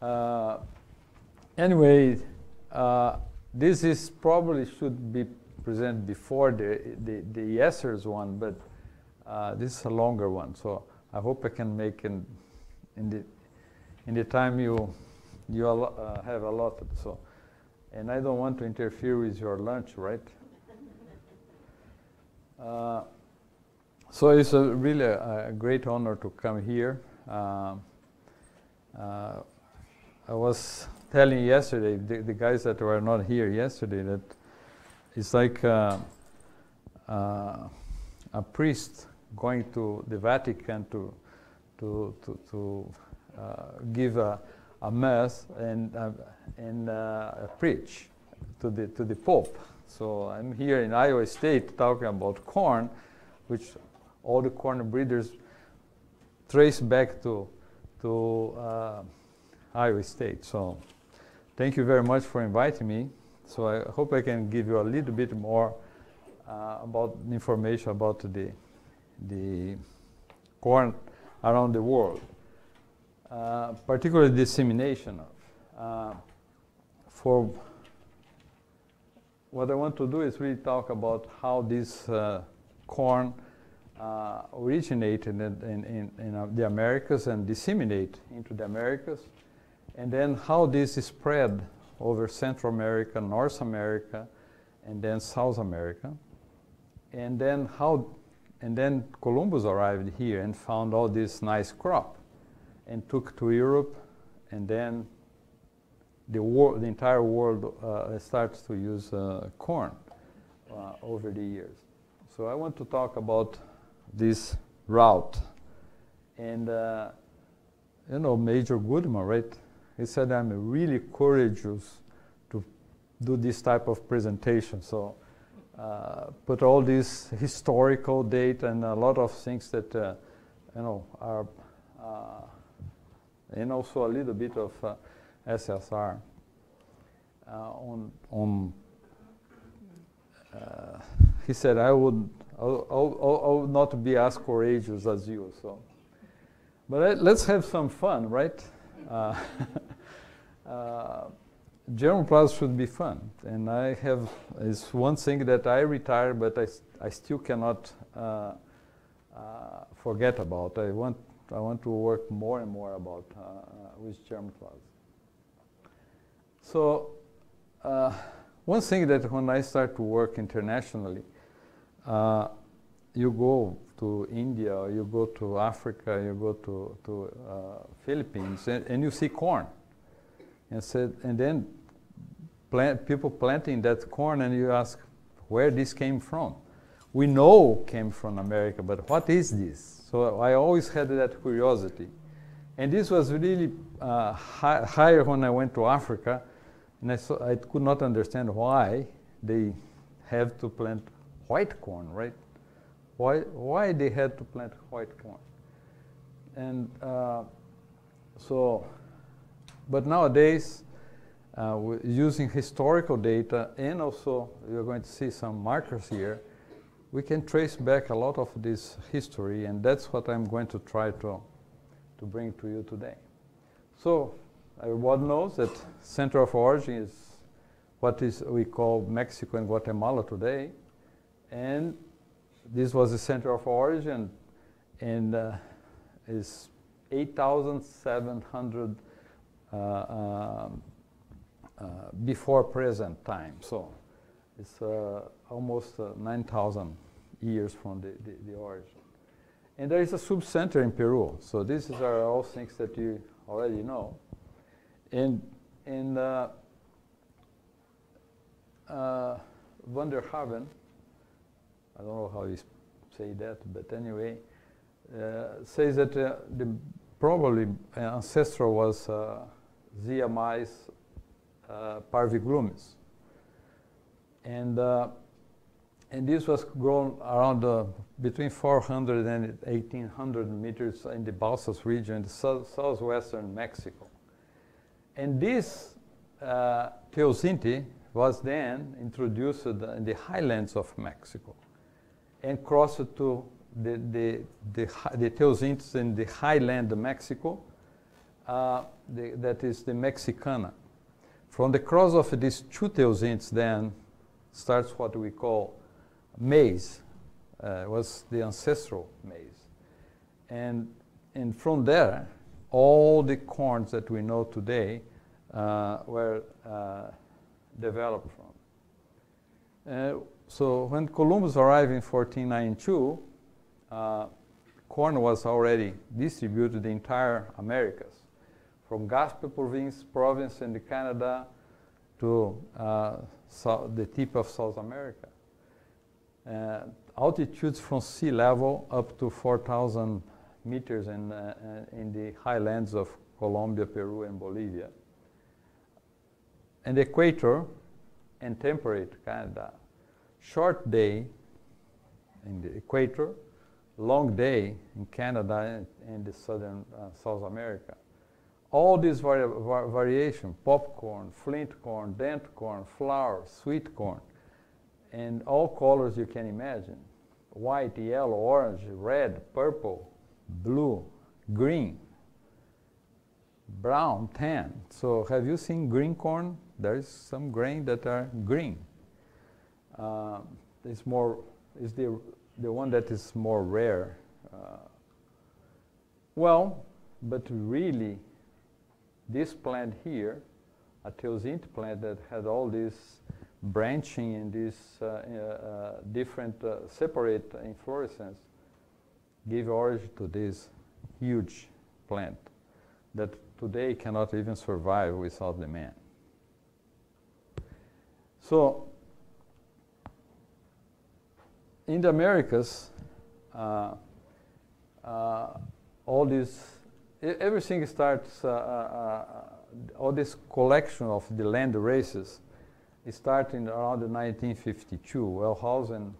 Uh, anyway, this is probably should be presented before the yesterday's one, but this is a longer one. So I hope I can make in the time you have allotted. So, and I don't want to interfere with your lunch, right? So it's really a great honor to come here. I was telling yesterday, the guys that were not here yesterday, that it's like a priest going to the Vatican to give a mass and preach to the Pope. So I'm here in Iowa State talking about corn, which all the corn breeders trace back to Iowa State. So thank you very much for inviting me. So I hope I can give you a little bit more about information about the corn around the world, particularly dissemination of. For what I want to do is really talk about how this corn originated in the Americas and disseminate into the Americas, and then how this is spread over Central America, North America, and then South America, and then Columbus arrived here and found all this nice crop, and took to Europe, and then the entire world starts to use corn over the years. So I want to talk about this route, and Major Goodman, right? He said I'm really courageous to do this type of presentation. So put all this historical data and a lot of things that are, and also a little bit of SSR on. He said I would not be as courageous as you. So, but let's have some fun, right? Germplasm should be fun, and it's one thing that I retired, but I still cannot forget about. I want to work more and more about with germplasm. So one thing that when I start to work internationally, you go to India, or you go to Africa, you go to Philippines, and you see corn, and then people planting that corn, and you ask where this came from. We know came from America, but what is this? So I always had that curiosity, and this was really higher when I went to Africa, and I could not understand why they have to plant white corn, right? Why they had to plant white corn? And but nowadays, using historical data, and also you're going to see some markers here, we can trace back a lot of this history, and that's what I'm going to try to bring to you today. So everyone knows that center of origin is what we call Mexico and Guatemala today, and this was the center of origin, and is 8,700 before present time. So it's almost 9,000 years from the origin. And there is a subcenter in Peru. So these are all things that you already know. And Van der Haven, I don't know how you say that, but anyway, says that the probably ancestral was Zea Maize parviglumis, and this was grown around between 400 and 1,800 meters in the Balsas region in the southwestern Mexico. And this teosinte was then introduced in the highlands of Mexico and crossed to the teosинtes in the highland of Mexico, that is the Mexicana. From the cross of these two teosinte then starts what we call maize. Was the ancestral maize. And from there, all the corns that we know today were developed from. So when Columbus arrived in 1492, corn was already distributed in the entire Americas, from Gaspe province in Canada to the tip of South America. Altitudes from sea level up to 4,000 meters in the highlands of Colombia, Peru, and Bolivia. And the equator and temperate Canada. Short day in the equator, long day in Canada and the southern South America. All these variation, popcorn, flint corn, dent corn, flour, sweet corn, and all colors you can imagine. White, yellow, orange, red, purple, blue, green, brown, tan. So have you seen green corn? There is some grain that are green. It's the one that is more rare. But really, this plant here, a teosinte plant that had all this branching and these different separate inflorescence, gave origin to this huge plant that today cannot even survive without the man. So in the Americas, all this, everything starts, all this collection of the land races is starting around 1952. Wellhausen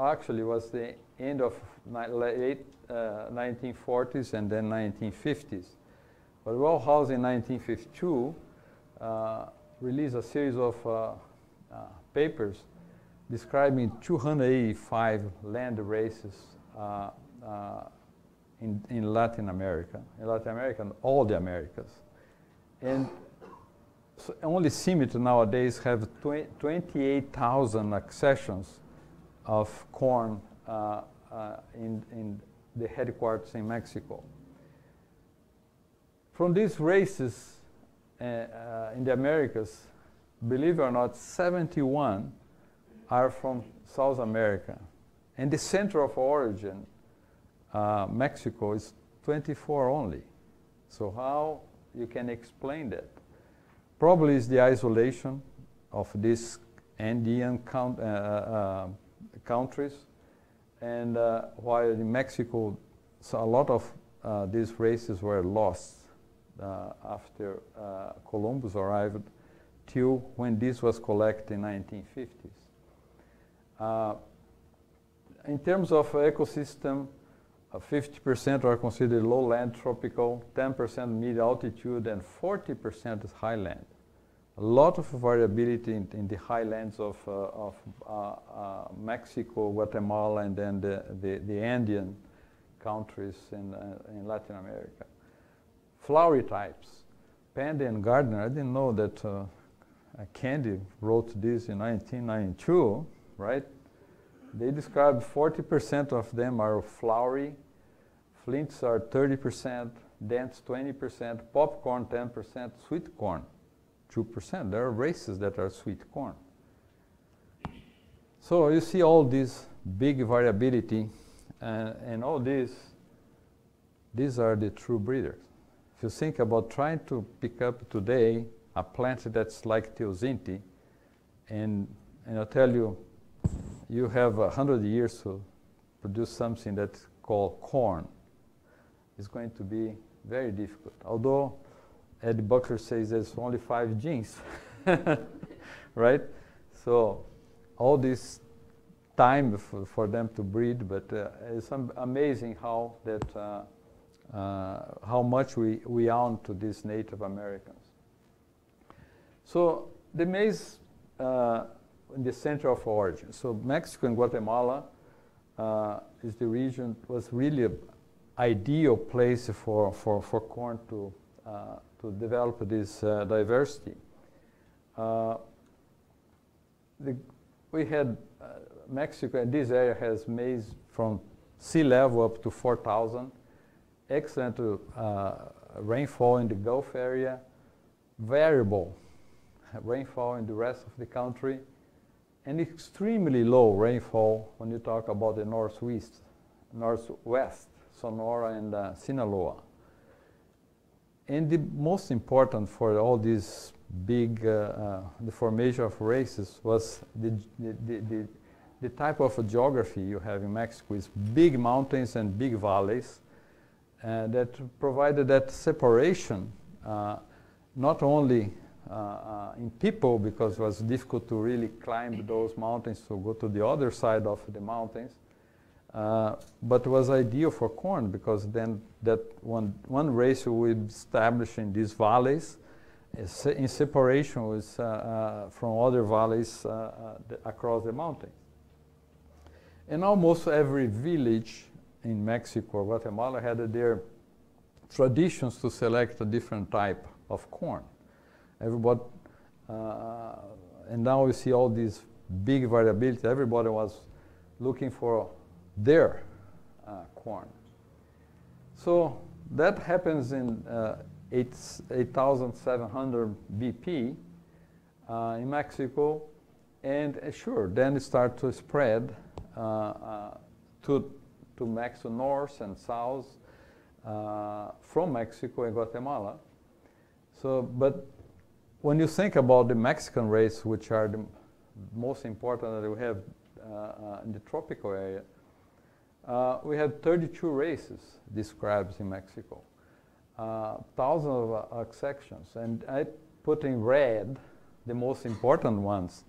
actually was the end of late 1940s and then 1950s. But Wellhausen in 1952 released a series of papers describing 285 land races in Latin America. In Latin America and all the Americas. And so only CIMIT nowadays have 28,000 accessions of corn in the headquarters in Mexico. From these races in the Americas, believe it or not, 71 are from South America. And the center of origin, Mexico, is 24 only. So how you can explain that? Probably is the isolation of these Andean countries, and while in Mexico, so a lot of these races were lost after Columbus arrived, till when this was collected in 1950s. In terms of ecosystem, 50% are considered lowland tropical, 10% mid-altitude, and 40% is highland. A lot of variability in the highlands of Mexico, Guatemala, and then the Andean countries in Latin America. Flowery types. Pandy and Gardner, I didn't know that Candy wrote this in 1992, right? They describe 40% of them are flowery, flints are 30%, dents 20%, popcorn 10%, sweet corn 2%. There are races that are sweet corn. So you see all this big variability, and all these are the true breeders. If you think about trying to pick up today a plant that's like teosinte, and I'll tell you, you have 100 years to produce something that's called corn. It's going to be very difficult. Although Ed Buckler says there's only 5 genes, right? So all this time for them to breed, but it's amazing how that how much we own to these Native Americans. So the maize in the center of origin. So Mexico and Guatemala is the region, was really an ideal place for corn to to develop this diversity. We had Mexico, and this area has maize from sea level up to 4,000. Excellent rainfall in the Gulf area, variable rainfall in the rest of the country, and extremely low rainfall when you talk about the northwest, Sonora and Sinaloa. And the most important for all these big, the formation of races was the type of geography you have in Mexico is big mountains and big valleys that provided that separation, not only in people, because it was difficult to really climb those mountains to go to the other side of the mountains, but it was ideal for corn because then that one race would be established in these valleys in separation with, from other valleys across the mountains. And almost every village in Mexico or Guatemala had their traditions to select a different type of corn. Everybody, and now we see all this big variability. Everybody was looking for their corn. So that happens in 8,700 BP in Mexico, and sure, then it starts to spread to Mexico north and south from Mexico and Guatemala. So, but when you think about the Mexican race, which are the most important that we have in the tropical area, we have 32 races described in Mexico, thousands of exceptions, and I put in red the most important ones.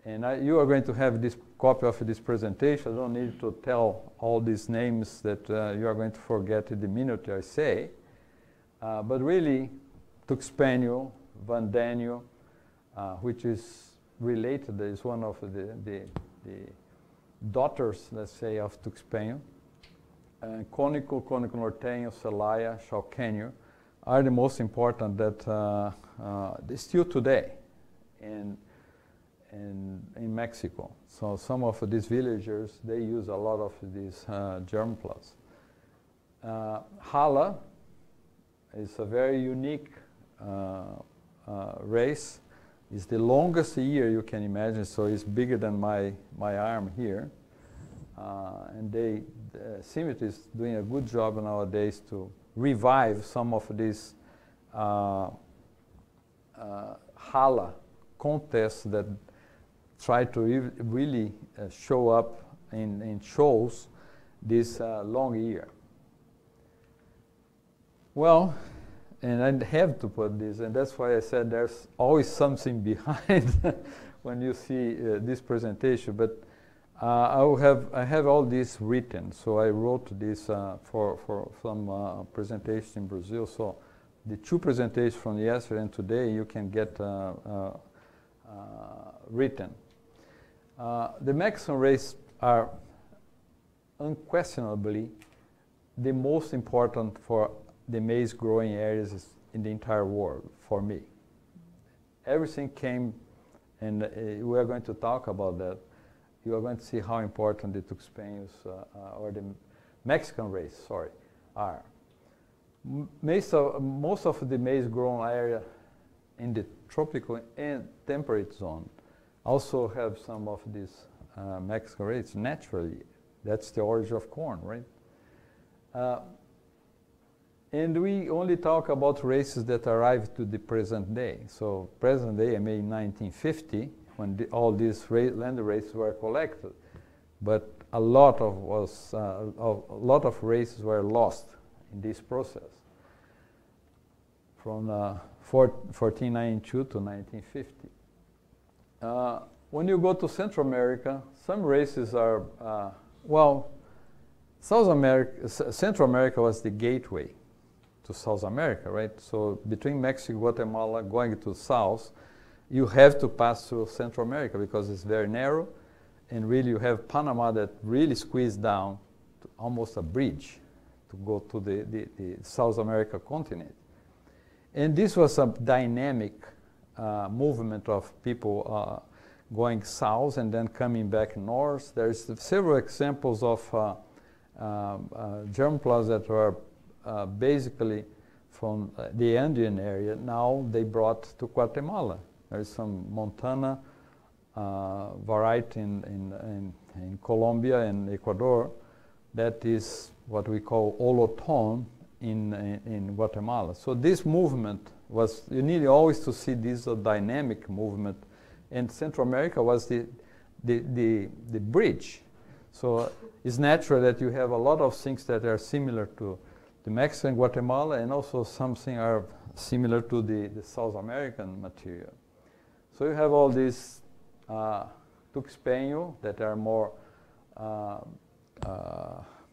And you are going to have this copy of this presentation. I don't need to tell all these names that you are going to forget the minute I say. But really, Tuxpanio, Vandanio, which is related, is one of the daughters, let's say, of Tuxpanio. Cónico, Cónico Norteño, Celaya, Chalqueño are the most important that still today in Mexico. So some of these villagers, they use a lot of these germ plots. Hala is a very unique race. It's the longest ear you can imagine, so it's bigger than my arm here. And CIMMYT is doing a good job nowadays to revive some of these Hala contests that try to really show up in shows this long ear. Well, and I have to put this, and that's why I said there's always something behind when you see this presentation. But I have all this written, so I wrote this for some presentations in Brazil. So the two presentations from yesterday and today you can get written. The Mexican race are unquestionably the most important for the maize growing areas in the entire world for me. Everything came, and we are going to talk about that. You are going to see how important the Tuxpanos or the Mexican race, sorry, are. Most of the maize grown area in the tropical and temperate zone also have some of these Mexican race naturally. That's the origin of corn, right? And we only talk about races that arrived to the present day. So present day, I mean 1950, when all these land races were collected. But a lot of races were lost in this process from 1492 to 1950. When you go to Central America, some races are, well, Central America was the gateway to South America, right? So between Mexico and Guatemala, going to south, you have to pass through Central America because it's very narrow, and really you have Panama that really squeezed down to almost a bridge to go to the South America continent. And this was a dynamic movement of people going south and then coming back north. There's several examples of germplasms that were basically from the Andean area. Now they brought to Guatemala. There's some Montana variety in Colombia and Ecuador that is what we call holotone in Guatemala. So this movement was, you need always to see this a dynamic movement, and Central America was the bridge. So it's natural that you have a lot of things that are similar to the Mexican and Guatemala, and also something are similar to the South American material. So you have all these tuxpeño that are more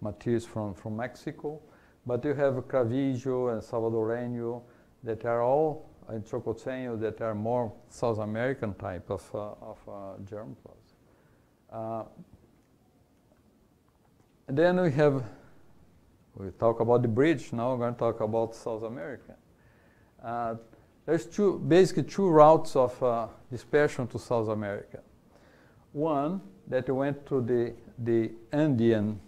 materials from Mexico, but you have Clavijo and Salvadoreño that are all, and Chocoteño that are more South American type of germplasm. And then we talk about the bridge. Now we're going to talk about South America. There's basically two routes of dispersion to South America. One that went through the Andean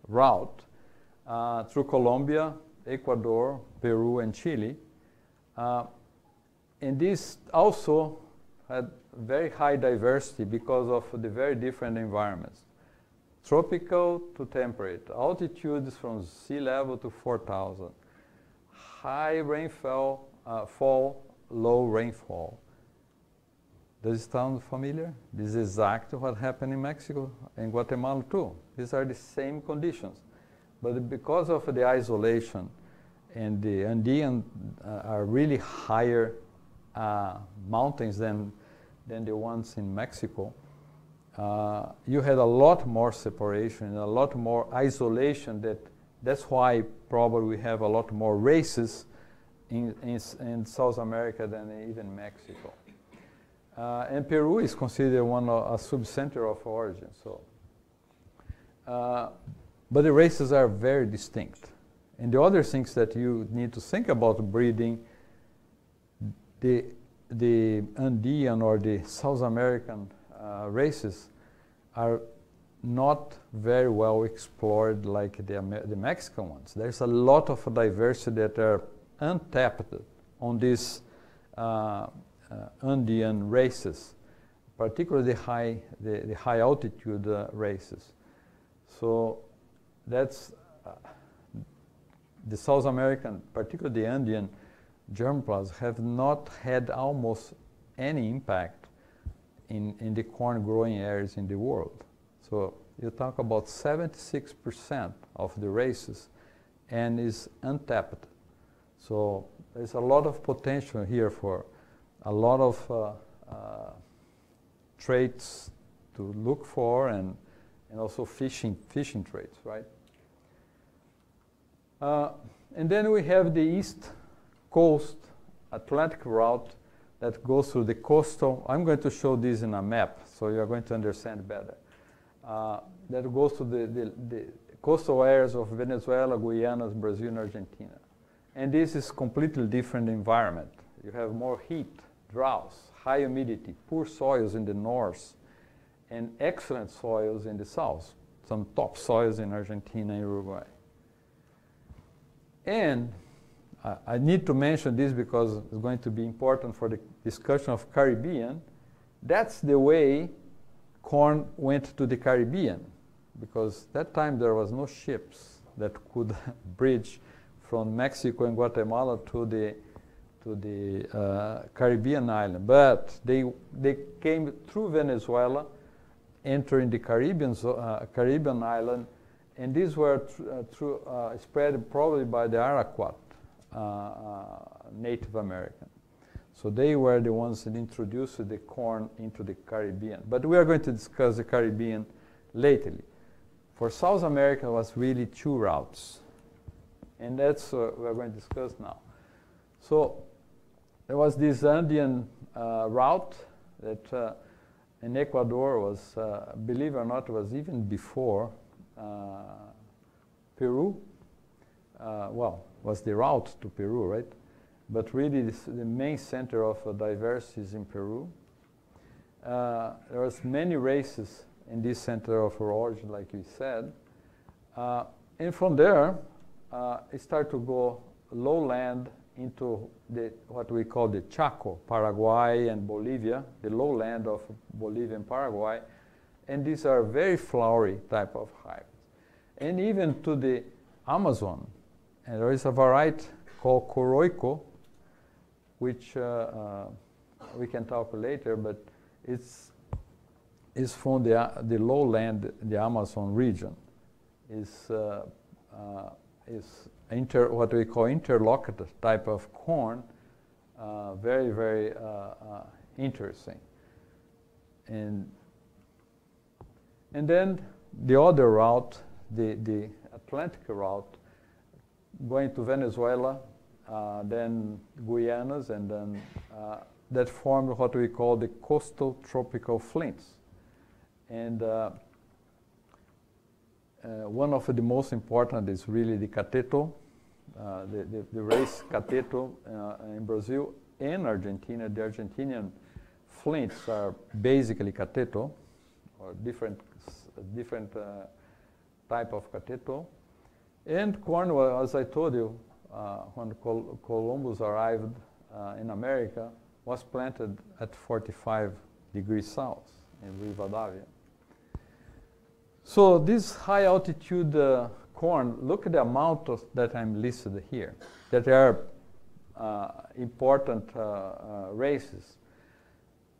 route through Colombia, Ecuador, Peru, and Chile. And this also had very high diversity because of the very different environments. Tropical to temperate, altitudes from sea level to 4,000. High rainfall, low rainfall. Does it sound familiar? This is exactly what happened in Mexico and Guatemala too. These are the same conditions. But because of the isolation and the Andean are really higher mountains than the ones in Mexico, you had a lot more separation and a lot more isolation. That's why probably we have a lot more races in South America than even Mexico. And Peru is considered a subcenter of origin. So, but the races are very distinct. And the other things that you need to think about breeding, the Andean or the South American races are not very well explored like the Mexican ones. There's a lot of diversity that are untapped on these Andean races, particularly the high altitude races. So that's the South American, particularly the Andean germplasms, have not had almost any impact in the corn growing areas in the world. So you talk about 76% of the races and is untapped. So there's a lot of potential here for a lot of traits to look for and also fishing traits, right? And then we have the East Coast Atlantic route that goes through the coastal. I'm going to show this in a map, so you're going to understand better. That goes to the coastal areas of Venezuela, Guyana, Brazil, and Argentina. And this is completely different environment. You have more heat, droughts, high humidity, poor soils in the north, and excellent soils in the south. Some top soils in Argentina and Uruguay. And I need to mention this because it's going to be important for the discussion of Caribbean. That's the way corn went to the Caribbean, because that time there was no ships that could bridge from Mexico and Guatemala to the Caribbean island. But they came through Venezuela, entering the Caribbean island, and these were spread probably by the Arakwat Native American. So they were the ones that introduced the corn into the Caribbean. But we are going to discuss the Caribbean lately. For South America, it was really two routes. And that's what we're going to discuss now. So there was this Andean route that in Ecuador was, believe it or not, was even before Peru. Was the route to Peru, right? but really the main center of diversity is in Peru. There was many races in this center of origin, like we said. And from there, it started to go lowland into what we call the Chaco, Paraguay and Bolivia, the lowland of Bolivia and Paraguay. And these are very flowery type of hybrids. And even to the Amazon. And there is a variety called Coroico, which we can talk later, but it's from the lowland, the Amazon region. Is what we call interlocutor type of corn, very, very interesting. And then the other route, the Atlantic route, going to Venezuela, then Guianas, and then that formed what we call the coastal tropical flints. And one of the most important is really the Cateto, the race Cateto in Brazil and Argentina. The Argentinian flints are basically Cateto, or different type of Cateto. And corn, as I told you, when Columbus arrived in America, was planted at 45 degrees south in Rivadavia. So this high altitude corn, look at the amount that I'm listed here, that are important races.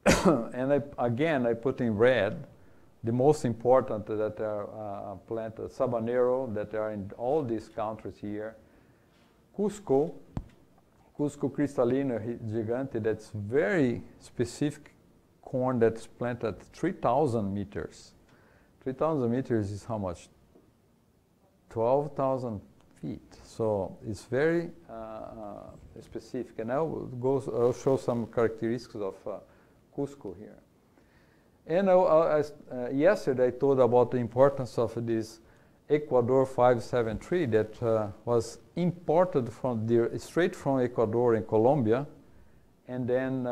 And I put in red the most important that are planted, Sabanero, that are in all these countries here. Cusco Cristalino Gigante, that's very specific corn that's planted at 3,000 meters. 3,000 meters is how much? 12,000 feet. So it's very specific. And I'll show some characteristics of Cusco here. And yesterday I told about the importance of this Ecuador 573 that was imported straight from Ecuador and Colombia, and then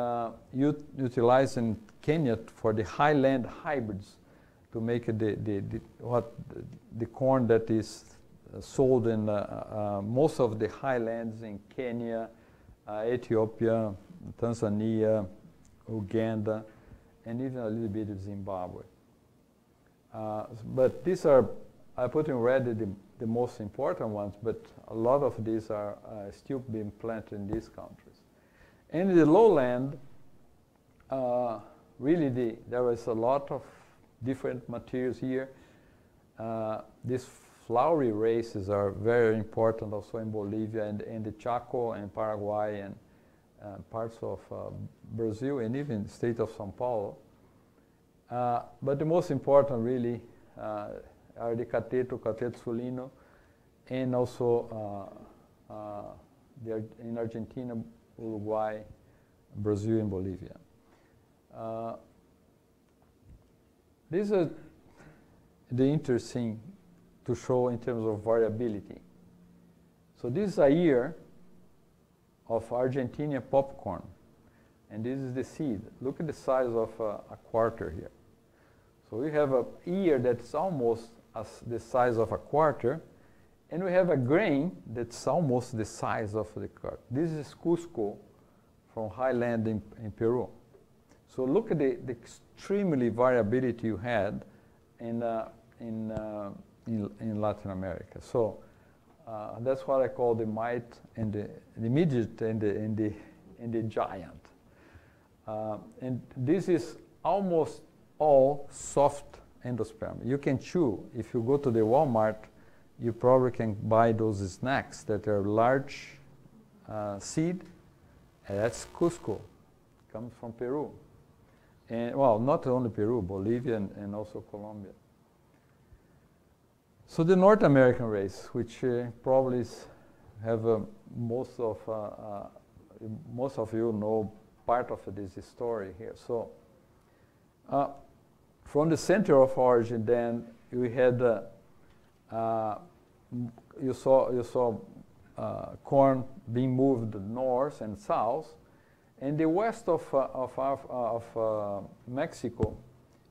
utilized in Kenya for the highland hybrids to make the corn that is sold in most of the highlands in Kenya, Ethiopia, Tanzania, Uganda, and even a little bit of Zimbabwe. But these are, I put in red the most important ones, but a lot of these are still being planted in these countries. And in the lowland, really there was a lot of different materials here. These flowery races are very important also in Bolivia and the Chaco and Paraguay and parts of Brazil and even the state of São Paulo. But the most important really are the Cateto Sulino, and also in Argentina, Uruguay, Brazil, and Bolivia. These are the interesting to show in terms of variability. So this is a year of Argentinian popcorn, and this is the seed. Look at the size of a quarter here. So we have a ear that's almost the size of a quarter, and we have a grain that's almost the size of the quarter. This is Cusco from highland in Peru. So look at the extremely variability you had in Latin America. So that's what I call the mite and the midget and the giant. And this is almost all soft endosperm. You can chew. If you go to the Walmart, you probably can buy those snacks that are large seed. And that's Cusco. Comes from Peru. And well, not only Peru, Bolivia and also Colombia. So the North American race, which probably have most of you know part of this story here. So from the center of origin, then we had you saw corn being moved north and south. And the west of Mexico,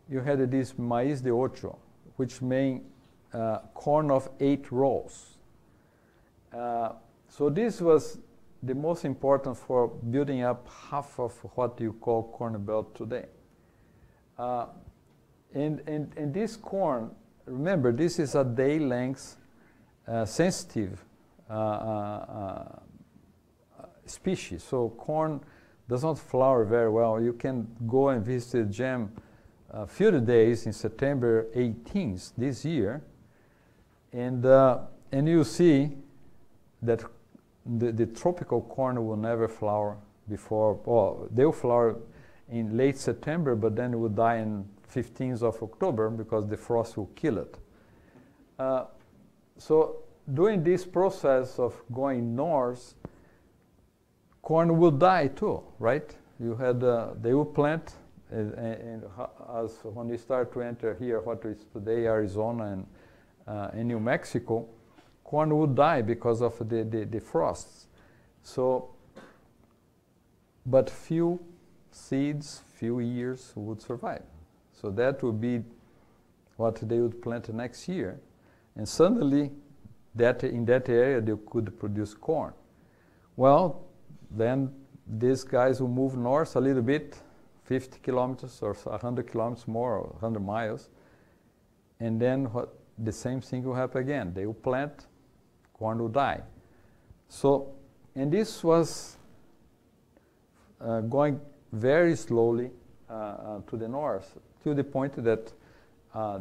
you had this Maize de Ocho, which means corn of 8 rows. So this was the most important for building up half of what you call corn belt today. And this corn, remember, this is a day length sensitive species. So corn does not flower very well. You can go and visit GEM a few days in September 18th this year, and you see that the tropical corn will never flower before, well, they'll flower in late September, but then it will die in 15th of October because the frost will kill it. So during this process of going north, corn will die too, right? You had, they will plant, and as when you start to enter here, what is today Arizona and New Mexico, corn will die because of the frosts. So, but few seeds, few years would survive. So that would be what they would plant next year. And suddenly, in that area, they could produce corn. Well, then these guys will move north a little bit, 50 kilometers or 100 kilometers more, or 100 miles. And then the same thing will happen again. They will plant, corn will die. So, and this was going very slowly to the north, to the point that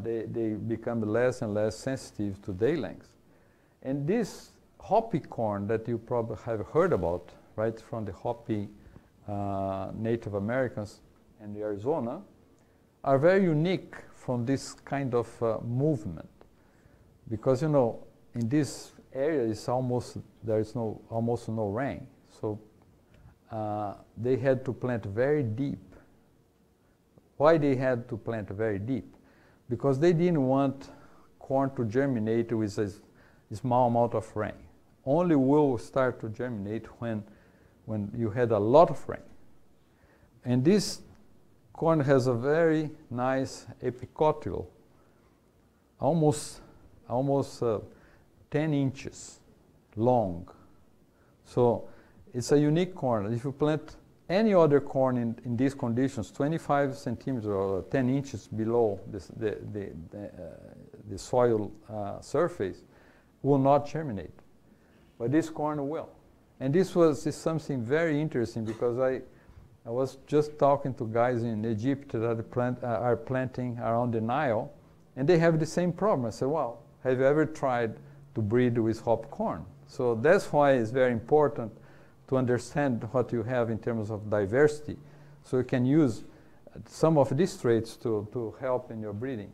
they become less and less sensitive to day length. And this hoppy corn that you probably have heard about, right, from the Hopi Native Americans and the Arizona, are very unique from this kind of movement. Because, you know, in this area there is almost no rain. So they had to plant very deep. Why they had to plant very deep? Because they didn't want corn to germinate with a small amount of rain. Only will start to germinate when you had a lot of rain. And this corn has a very nice epicotyl, almost 10 inches long. So it's a unique corn. If you plant any other corn in these conditions, 25 centimeters or 10 inches below the soil surface, will not germinate. But this corn will. And this is something very interesting, because I was just talking to guys in Egypt that are planting around the Nile, and they have the same problem. I said, well, have you ever tried to breed with hop corn? So that's why it's very important to understand what you have in terms of diversity, so you can use some of these traits to help in your breeding.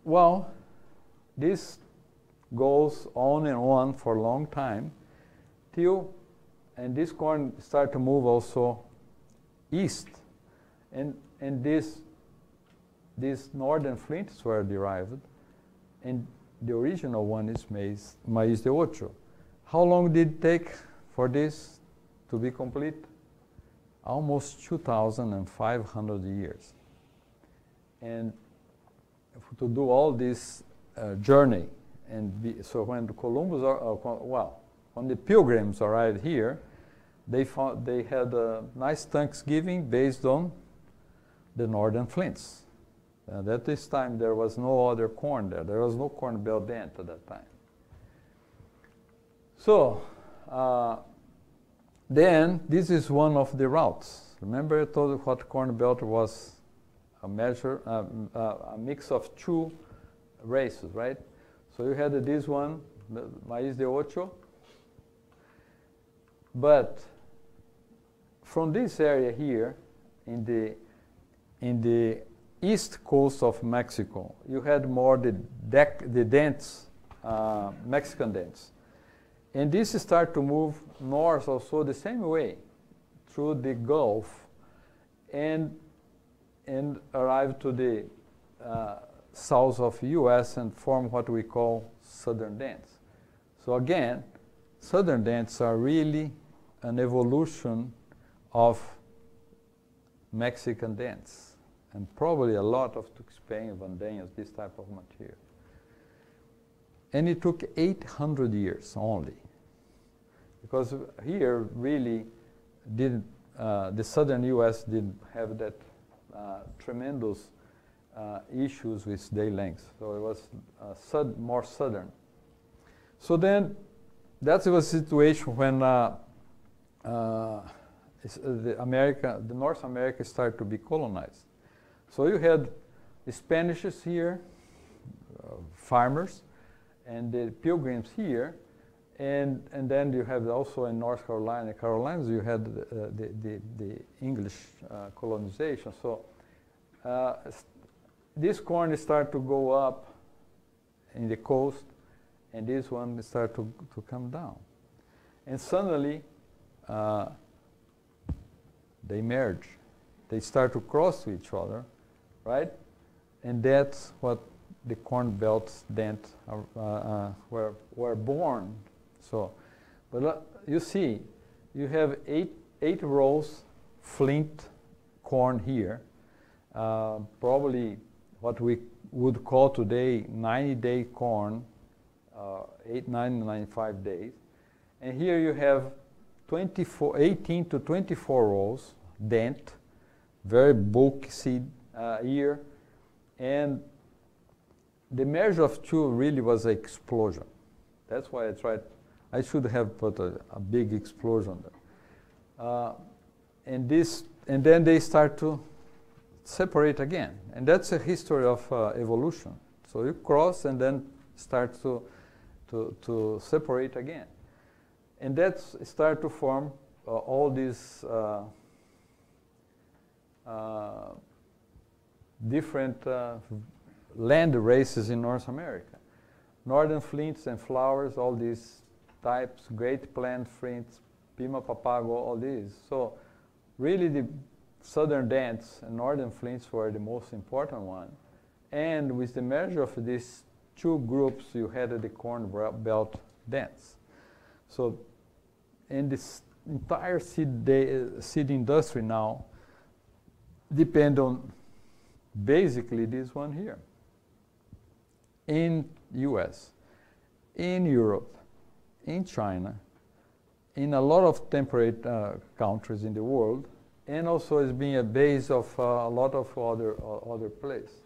Well, this goes on and on for a long time, and this corn start to move also east, and these northern flints were derived, and the original one is Maize de Ocho. How long did it take for this to be complete? Almost 2,500 years. And to do all this journey, so when the Columbus, when the Pilgrims arrived here, they had a nice Thanksgiving based on the northern flints. And at this time, there was no other corn there. There was no corn belt then at that time. So then this is one of the routes. Remember I told you what corn belt was a mix of two races, right? So you had this one, Maize de Ocho. But from this area here, in the east coast of Mexico, you had more the dense Mexican dense. And this start to move north also the same way through the Gulf and arrive to the south of US and form what we call southern dense. So again, southern dents are really an evolution of Mexican dents, and probably a lot of Tuxpan, Vandeñas, this type of material. And it took 800 years only, because here really didn't, the southern U.S. didn't have that tremendous issues with day length, so it was more southern. So then, that was a situation when the North America started to be colonized. So you had the Spanishes here, farmers, and the Pilgrims here, and then you have also in North Carolina, Carolinas, you had the English colonization. So this corn started to go up in the coast, and this one started to come down. And suddenly, they merge. They start to cross to each other, right? And that's what the corn belts dent were born. So, but you see, you have eight rows flint corn here, probably what we would call today 90-day corn, 95 days. And here you have 18 to 24 rows, dent, very bulky seed ear, and the measure of two really was an explosion. That's why I should have put a big explosion there. And then they start to separate again. And that's a history of evolution. So you cross and then start to separate again. And that's start to form all these different land races in North America. Northern flints and flowers, all these types, great plant flints, Pima papago, all these. So really the southern dents and northern flints were the most important one. And with the measure of these two groups, you had the corn belt dents. So in this entire seed industry now depend on basically this one here. In US, in Europe, in China, in a lot of temperate countries in the world, and also as being a base of a lot of other places.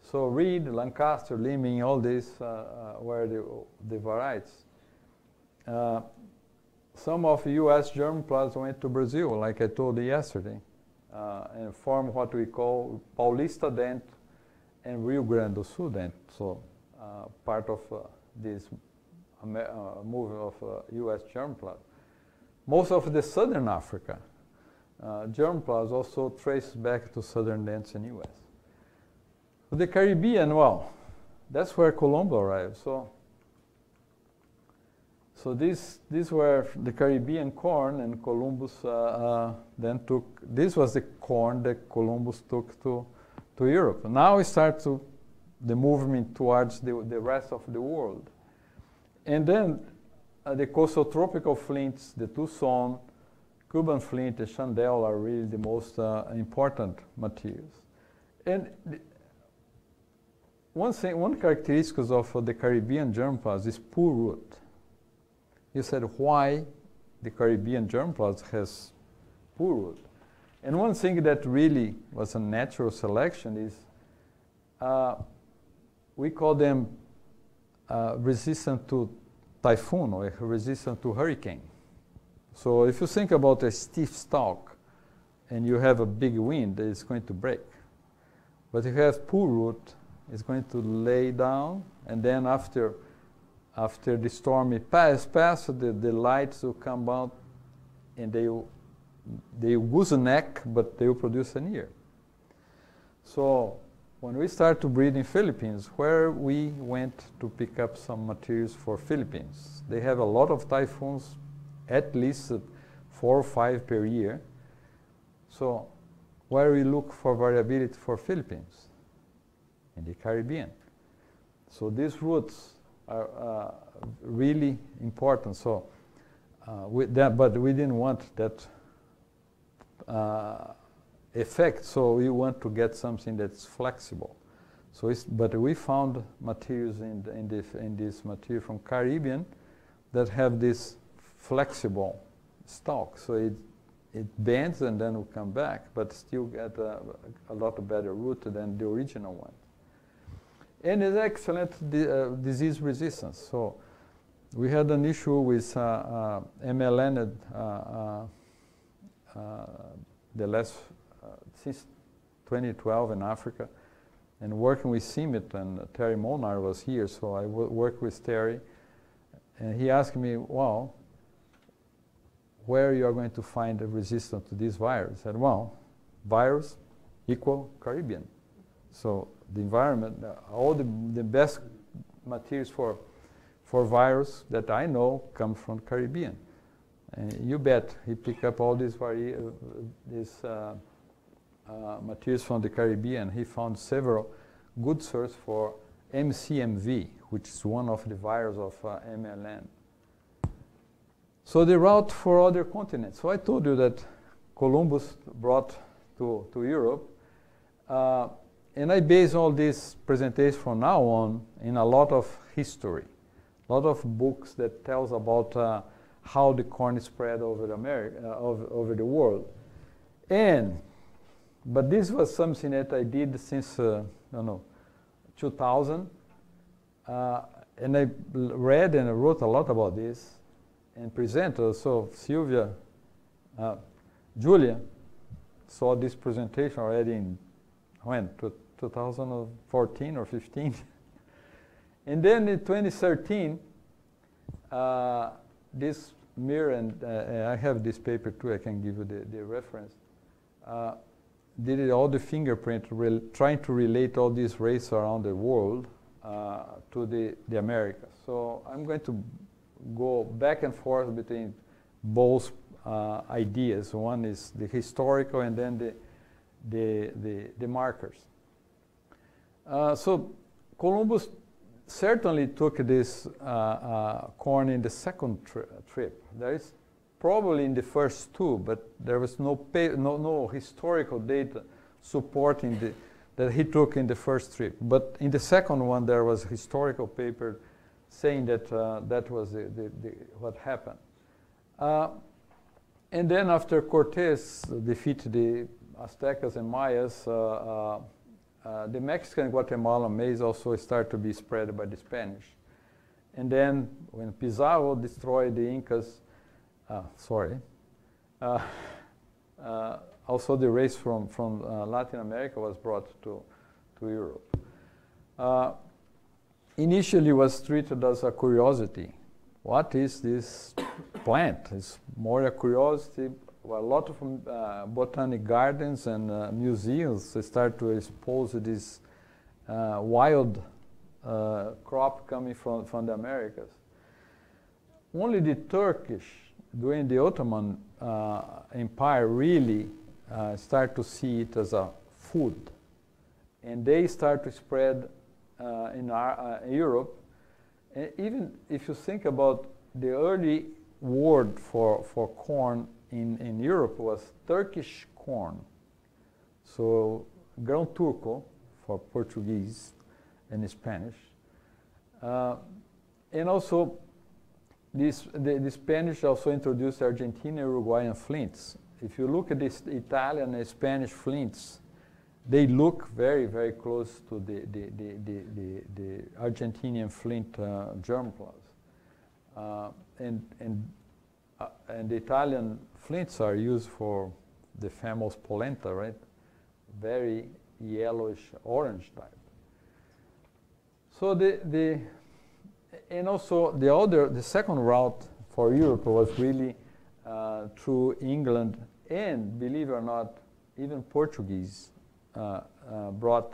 So Reed, Lancaster, Leeming, all these were the varieties. Some of US germplasm went to Brazil, like I told you yesterday, and formed what we call Paulista dent and Rio Grande do Sul dent. So part of this movement of US germplasm. Most of the southern Africa germplasm also traces back to southern dents in US. The Caribbean, well, that's where Colombo arrived. So these were the Caribbean corn, and Columbus then took, this was the corn that Columbus took to Europe. Now we start the movement towards the rest of the world. And then the coastal tropical flints, the Tucson, Cuban flint, and Chandelle are really the most important materials. And one characteristic of the Caribbean germplasm is poor root. You said why the Caribbean germplasm has poor root. And one thing that really was a natural selection is we call them resistant to typhoon or resistant to hurricane. So if you think about a stiff stalk and you have a big wind, it's going to break. But if you have poor root, it's going to lay down, and then after the stormy pass, the lights will come out, and they will lose a neck, but they will produce an ear. So when we start to breed in Philippines, where we went to pick up some materials for Philippines, they have a lot of typhoons, at least 4 or 5 per year. So where we look for variability for Philippines? In the Caribbean. So these roots are really important. So with that, but we didn't want that effect. So we want to get something that's flexible. So, but we found materials in this material from Caribbean that have this flexible stalk. So it bends and then will come back, but still get a lot better root than the original one. And it's excellent disease resistance. So we had an issue with MLN since 2012 in Africa, and working with CIMIT, and Terry Molnar was here, so I worked with Terry, and he asked me, well, where you are going to find a resistance to this virus? I said, well, virus equal Caribbean. So the environment, all the best materials for virus that I know come from Caribbean. And you bet he picked up all these materials from the Caribbean. He found several good sources for MCMV, which is one of the viruses of MLN. So the route for other continents. So I told you that Columbus brought to Europe, and I base all these presentations from now on in a lot of history, a lot of books that tells about how the corn spread over over the world. But this was something that I did since 2000, and I read and I wrote a lot about this and presented. So Sylvia, Julia saw this presentation already in when? 2014 or 15. And then in 2013, this mirror, and I have this paper too, I can give you the reference, did all the fingerprint, trying to relate all these races around the world to the Americas. So I'm going to go back and forth between both ideas. One is the historical and then the markers. So Columbus certainly took this corn in the second trip. There is probably in the first two, but there was no historical data supporting that he took in the first trip. But in the second one, there was a historical paper saying that that was what happened. And then after Cortés defeated the Aztecas and Mayas, the Mexican and Guatemalan maize also started to be spread by the Spanish. And then when Pizarro destroyed the Incas, also the race from Latin America was brought to Europe. Initially was treated as a curiosity. What is this plant? It's more a curiosity. Well, a lot of botanic gardens and museums start to expose this wild crop coming from the Americas. Only the Turkish, during the Ottoman Empire, really start to see it as a food. And they start to spread in Europe. And even if you think about the early word for corn in Europe was Turkish corn. So grão turco for Portuguese and Spanish. And also the Spanish also introduced Argentine and Uruguayan flints. If you look at this Italian and Spanish flints, they look very, very close to the Argentinian flint germplasm. And the Italian flints are used for the famous polenta, right? Very yellowish orange type. So and also the second route for Europe was really through England, and believe it or not, even Portuguese brought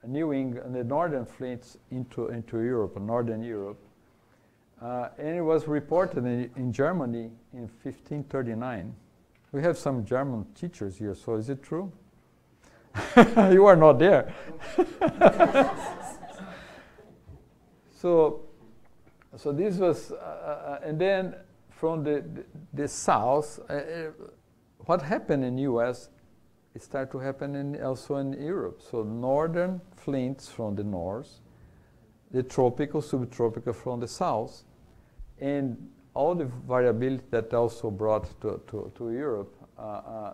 New England, the northern flints into Europe, northern Europe. And it was reported in Germany in 1539. We have some German teachers here, so is it true? You are not there. So So this was, and then from the south, what happened in U.S., it started to happen also in Europe. So northern flints from the north, the tropical, subtropical from the south, and all the variability that also brought to Europe.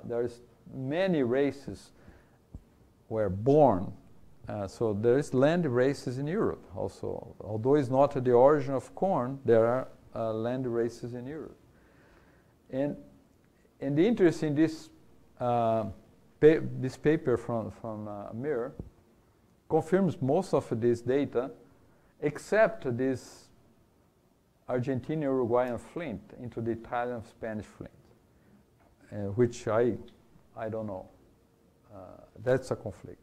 There's many races were born. So there is land races in Europe also. Although it's not the origin of corn, there are land races in Europe. And the interest in this this paper from Mir confirms most of this data, except this Argentinian Uruguayan flint into the Italian Spanish flint, which I don't know. That's a conflict.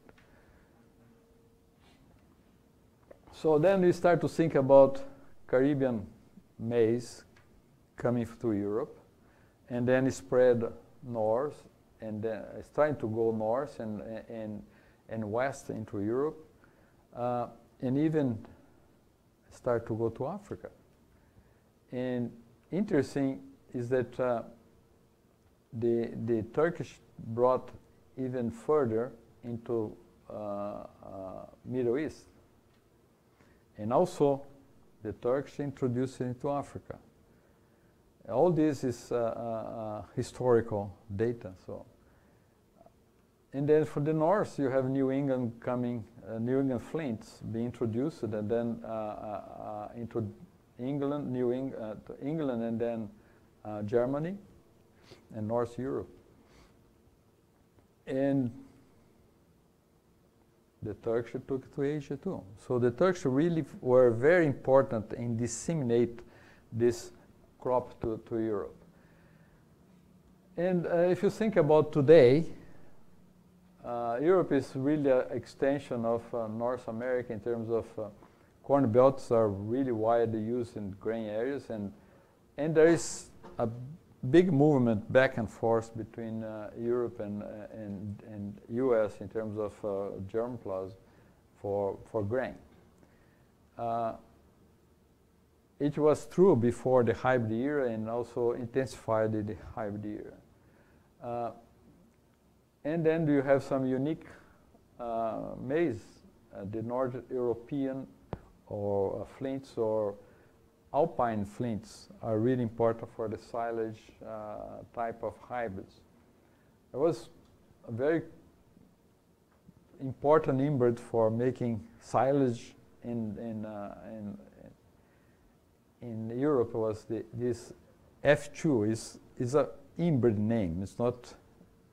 So then we start to think about Caribbean maize coming to Europe, and then it spread north, and then it's trying to go north and west into Europe, and even start to go to Africa. And interesting is that the Turkish brought even further into Middle East. And also, the Turks introduced it into Africa. All this is historical data. So, and then for the north, you have New England coming, New England flints being introduced, and then into England, England, and then Germany, and North Europe. And the Turks took it to Asia too. So the Turks really were very important in disseminate this crop to Europe. And if you think about today, Europe is really an extension of North America in terms of corn belts are really widely used in grain areas, and there is a big movement back and forth between Europe and U.S. in terms of germplasm for grain. It was true before the hybrid era and also intensified in the hybrid era. And then you have some unique maize, the North European or flints or alpine flints are really important for the silage type of hybrids. It was a very important inbred for making silage in Europe. Was this F2 is a inbred name. It's not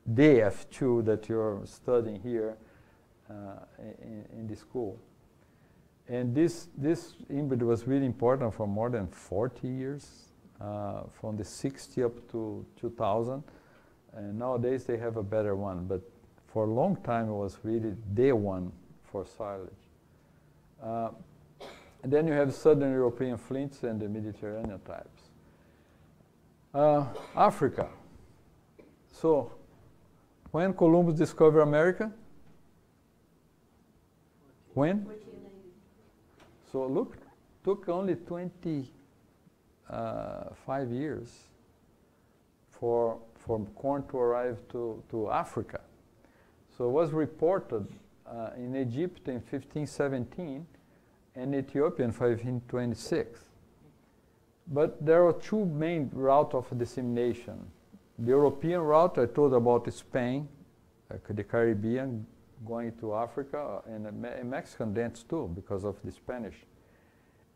the F2 that you're studying here in the school. And this inbred was really important for more than 40 years, from the 60 up to 2000. And nowadays they have a better one, but for a long time it was really the one for silage. And then you have Southern European flints and the Mediterranean types. Africa. So, when Columbus discovered America? When? So look, took only 25 years for corn to arrive to Africa. So it was reported in Egypt in 1517 and Ethiopia in 1526. But there are two main routes of dissemination. The European route I told about Spain, the Caribbean, going to Africa, and Mexican dance too, because of the Spanish.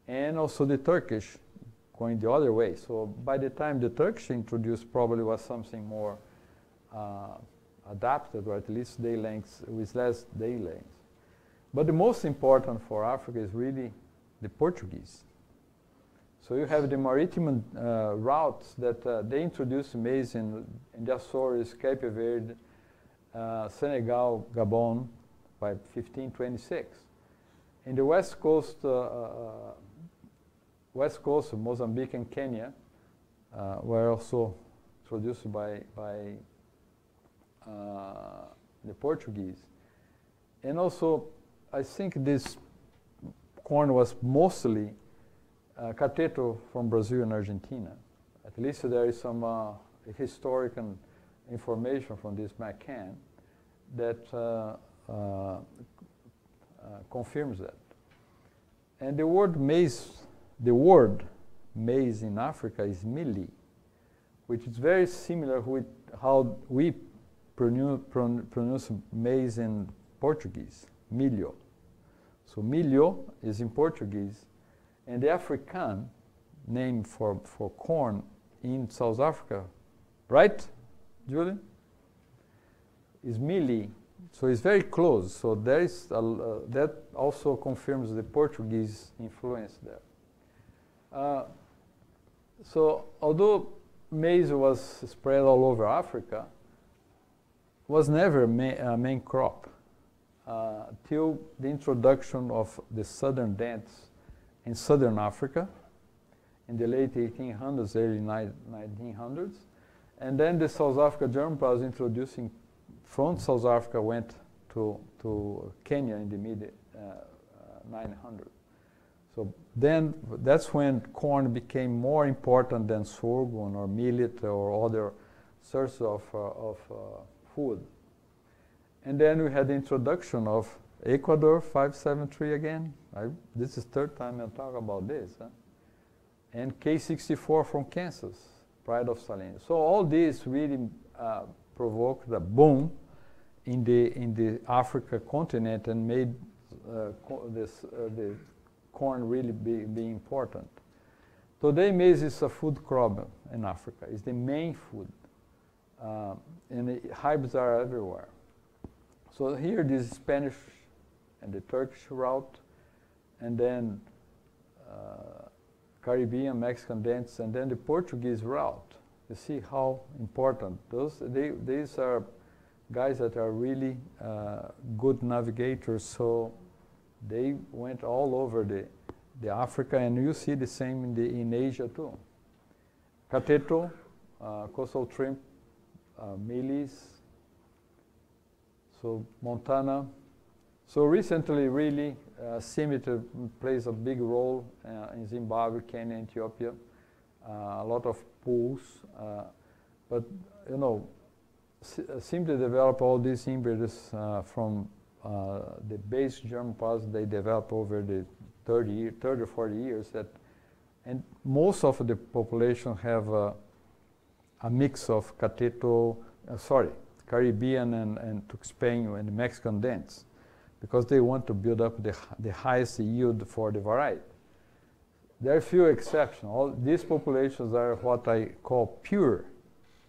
And also the Turkish, going the other way. So by the time the Turkish introduced, probably was something more adapted, or at least day lengths, with less day lengths. But the most important for Africa is really the Portuguese. So you have the maritime routes that they introduced maize in the Azores, Cape Verde, Senegal, Gabon, by 1526. In the west coast of Mozambique and Kenya were also introduced by the Portuguese. And also, I think this corn was mostly Cateto from Brazil and Argentina. At least there is some historical information from this McCann that confirms that. And the word maize in Africa is milli, which is very similar with how we pronounce maize in Portuguese, milho. So milho is in Portuguese, and the African name for corn in South Africa, right, Julian? Is milli. So it's very close. So there is that also confirms the Portuguese influence there. So although maize was spread all over Africa, was never a main crop till the introduction of the southern dance in southern Africa in the late 1800s, early 1900s. And then the South Africa germplasm introducing from South Africa went to Kenya in the mid 900s. So then that's when corn became more important than sorghum or millet or other sources of food. And then we had the introduction of Ecuador 573 again. This is third time I talk about this. Huh? And K64 from Kansas, Pride of Salinas. So all this really provoked a boom in the Africa continent and made the corn really be important. Today maize is a food crop in Africa. It's the main food. And the hybrids are everywhere. So here this Spanish and the Turkish route, and then Caribbean, Mexican dance, and then the Portuguese route. You see how important these are guys that are really good navigators. So they went all over the Africa, and you see the same in Asia too. Cateto, coastal shrimp, mealies. So Montana. So recently, really, CIMMYT plays a big role in Zimbabwe, Kenya, Ethiopia. A lot of pools, but you know, CIMMYT developed all these inbreeders from the base germplasm they developed over the 30 or 40 years. And most of the population have a mix of Cateto, Caribbean and Tuxpan and Mexican dance, because they want to build up the highest yield for the variety. There are few exceptions. All these populations are what I call pure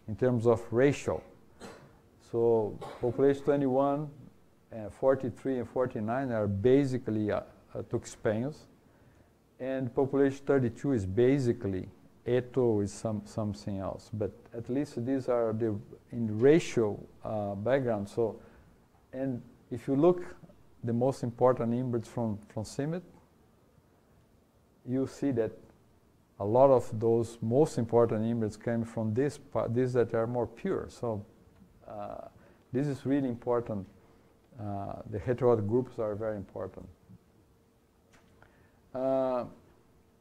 in terms of ratio. So population 21, 43, and 49 are basically Tuxpanos, and population 32 is basically Eto with something else. But at least these are the in ratio background. So, and if you look the most important inbreeds from CIMMYT, you see that a lot of those most important inbreeds came from these that are more pure. So this is really important. The heterotic groups are very important.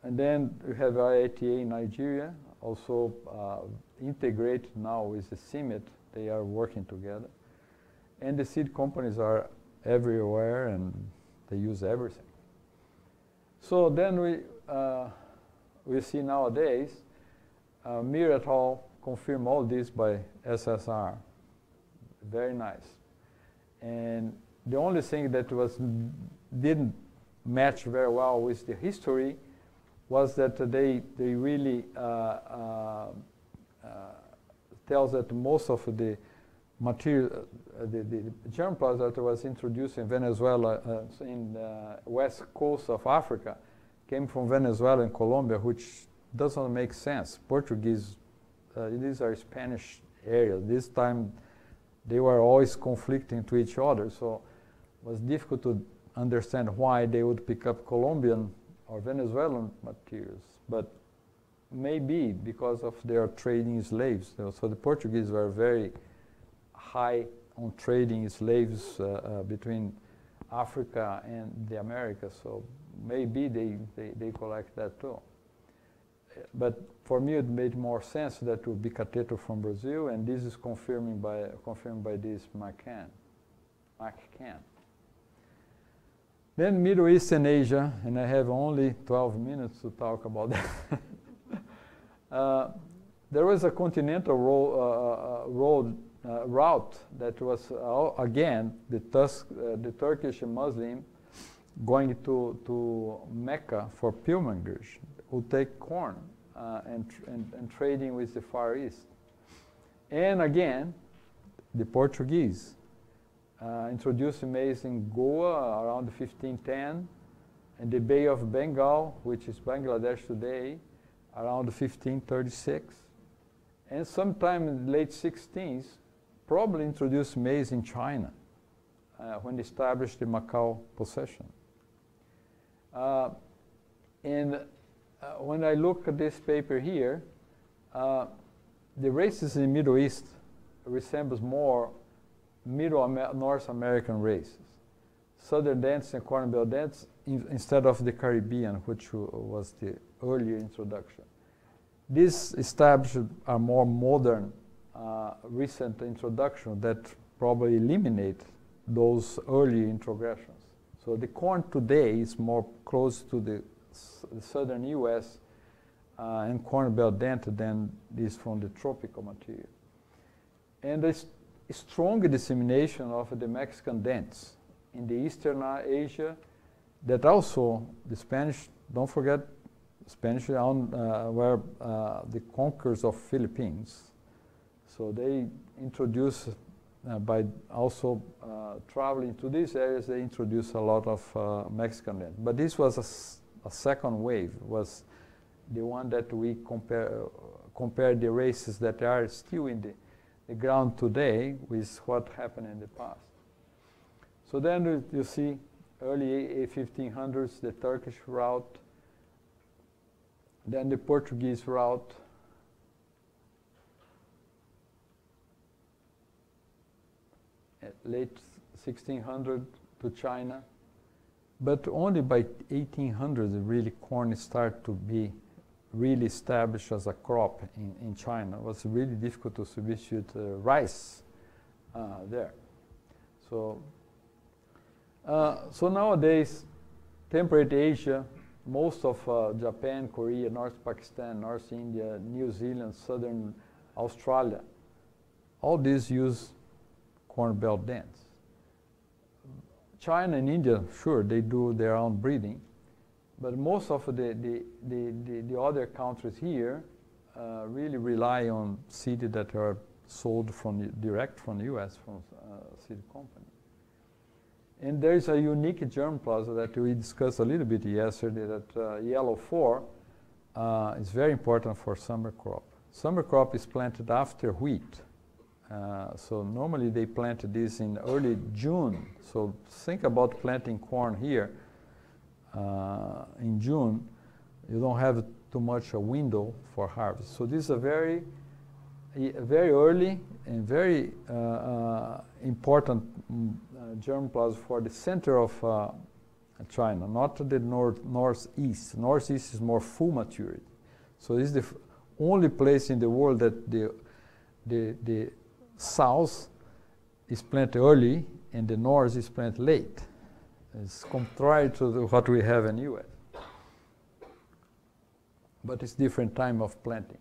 And then we have IATA in Nigeria, also integrated now with the CIMMYT. They are working together. And the seed companies are everywhere, and they use everything. So then we see nowadays, Mir et al. Confirm all this by SSR. Very nice. And the only thing that didn't match very well with the history was that they really tells that most of the material, the germplasm that was introduced in Venezuela, in the west coast of Africa, came from Venezuela and Colombia, which doesn't make sense. Portuguese, these are Spanish areas. This time they were always conflicting to each other, so it was difficult to understand why they would pick up Colombian or Venezuelan materials, but maybe because of their trading slaves. So the Portuguese were very high on trading slaves between Africa and the Americas, so maybe they collect that too. but for me it made more sense that it would be cateto from Brazil, and this is confirmed by this McCann. Then Middle East and Asia, and I have only 12 minutes to talk about that. There was a continental route that was, again, the Turkish Muslim going to Mecca for pilgrimage, who take corn and trading with the Far East. And again, the Portuguese introduced maize in Goa around 1510, and the Bay of Bengal, which is Bangladesh today, around 1536. And sometime in the late 16th, probably introduced maize in China when they established the Macau possession. When I look at this paper here, the races in the Middle East resembles more North American races. Southern Dents and Corn Belt Dents instead of the Caribbean, which was the earlier introduction. These established a more modern, recent introduction that probably eliminate those early introgressions. So the corn today is more close to the southern U.S. And Corn Belt Dent than this from the tropical material. And the strong dissemination of the Mexican dents in the Eastern Asia, that also the Spanish, don't forget, Spanish were the conquerors of Philippines. So they introduced, by also traveling to these areas, they introduced a lot of Mexican dents. But this was a second wave, was the one that we compare the races that are still in the ground today with what happened in the past. So then you see early 1500s, the Turkish route, then the Portuguese route, late 1600 to China, but only by 1800 really corn started to be really established as a crop in China. It was really difficult to substitute rice there. So nowadays, temperate Asia, most of Japan, Korea, North Pakistan, North India, New Zealand, Southern Australia, all these use Corn Belt Dents. China and India, sure, they do their own breeding, but most of the other countries here really rely on seed that are sold direct from the U.S., from seed company. And there is a unique germplasm that we discussed a little bit yesterday, that yellow 4 is very important for summer crop. Summer crop is planted after wheat. So normally they plant this in early June. So think about planting corn here in June. You don't have too much a window for harvest. So this is a very early and very important germplasm for the center of China, not the northeast. Northeast is more full maturity. So this is the only place in the world that the south is planted early and the north is planted late. It's contrary to what we have in U.S. But it's different time of planting.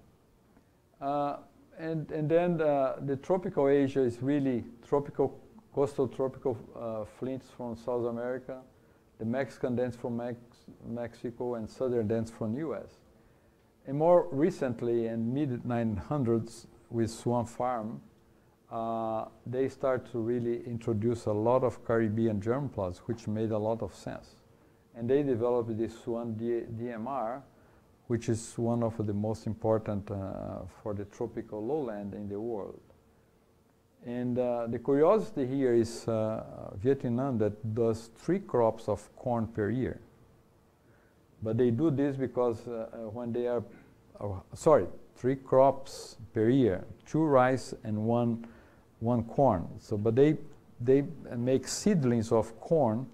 And then the tropical Asia is really coastal tropical flints from South America, the Mexican dents from Mexico, and southern dents from U.S. And more recently, in mid-900s, with Swan Farm, they start to really introduce a lot of Caribbean germplasm, which made a lot of sense. And they developed this Swan DMR, which is one of the most important for the tropical lowland in the world. And the curiosity here is Vietnam that does 3 crops of corn per year. But they do this because when they are, 3 crops per year, 2 rice and one corn. So, but they make seedlings of corn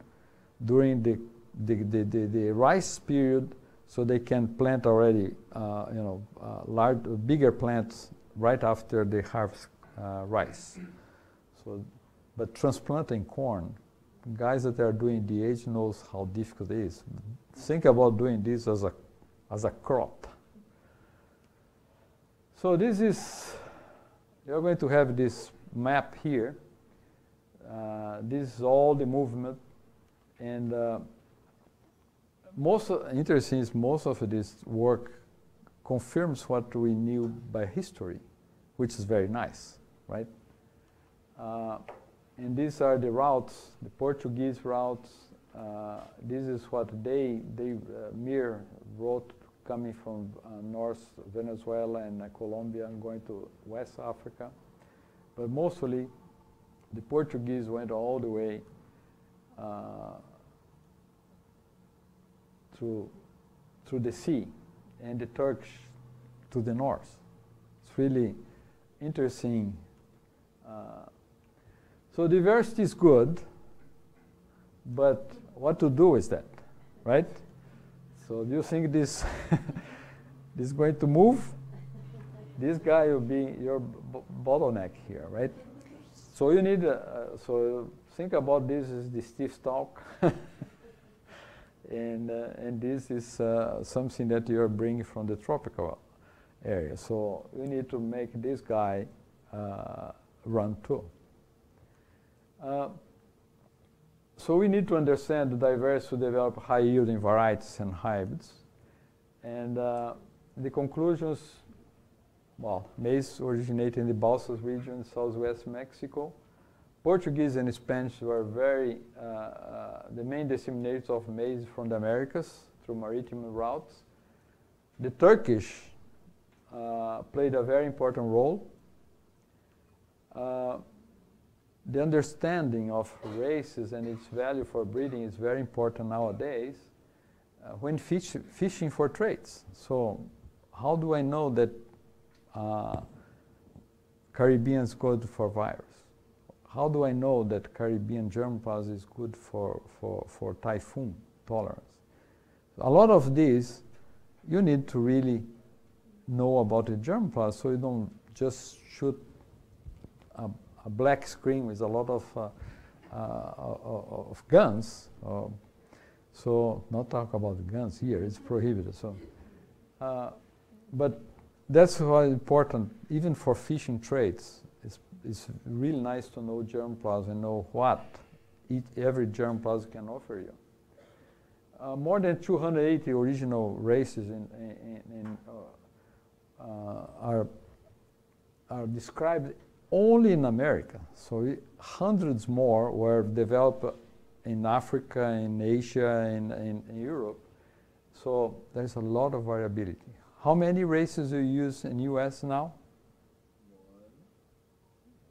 during the rice period so they can plant already, large, bigger plants right after they harvest rice. So, but transplanting corn, guys that are doing DH knows how difficult it is. Think about doing this as a crop. So this is, you're going to have this map here. This is all the movement, and interesting is most of this work confirms what we knew by history, which is very nice, right? And these are the routes, the Portuguese routes. This is what Mir wrote coming from North Venezuela and Colombia and going to West Africa. But mostly, the Portuguese went all the way through the sea, and the Turks to the north. It's really interesting. So diversity is good, but what to do with that, right? So do you think this this is going to move? This guy will be your bottleneck here, right? So you need, so think about this as the Steve talk. And this is something that you're bringing from the tropical area. So you need to make this guy run too. So we need to understand the diversity to develop high-yielding varieties and hybrids. And the conclusions, well, maize originated in the Balsas region, southwest Mexico. Portuguese and Spanish were the main disseminators of maize from the Americas through maritime routes. The Turkish played a very important role. The understanding of races and its value for breeding is very important nowadays when fishing for traits. So how do I know that Caribbean is good for virus? How do I know that Caribbean germplasm is good for typhoon tolerance? A lot of these, you need to really know about the germplasm so you don't just shoot a black screen with a lot of guns. So not talk about guns here, it's prohibited. So, but that's why important, even for fishing traits. It's really nice to know germplasm and know what every germplasm can offer you. More than 280 original races are described only in America. So hundreds more were developed in Africa, in Asia, in Europe. So there's a lot of variability. How many races do you use in US now?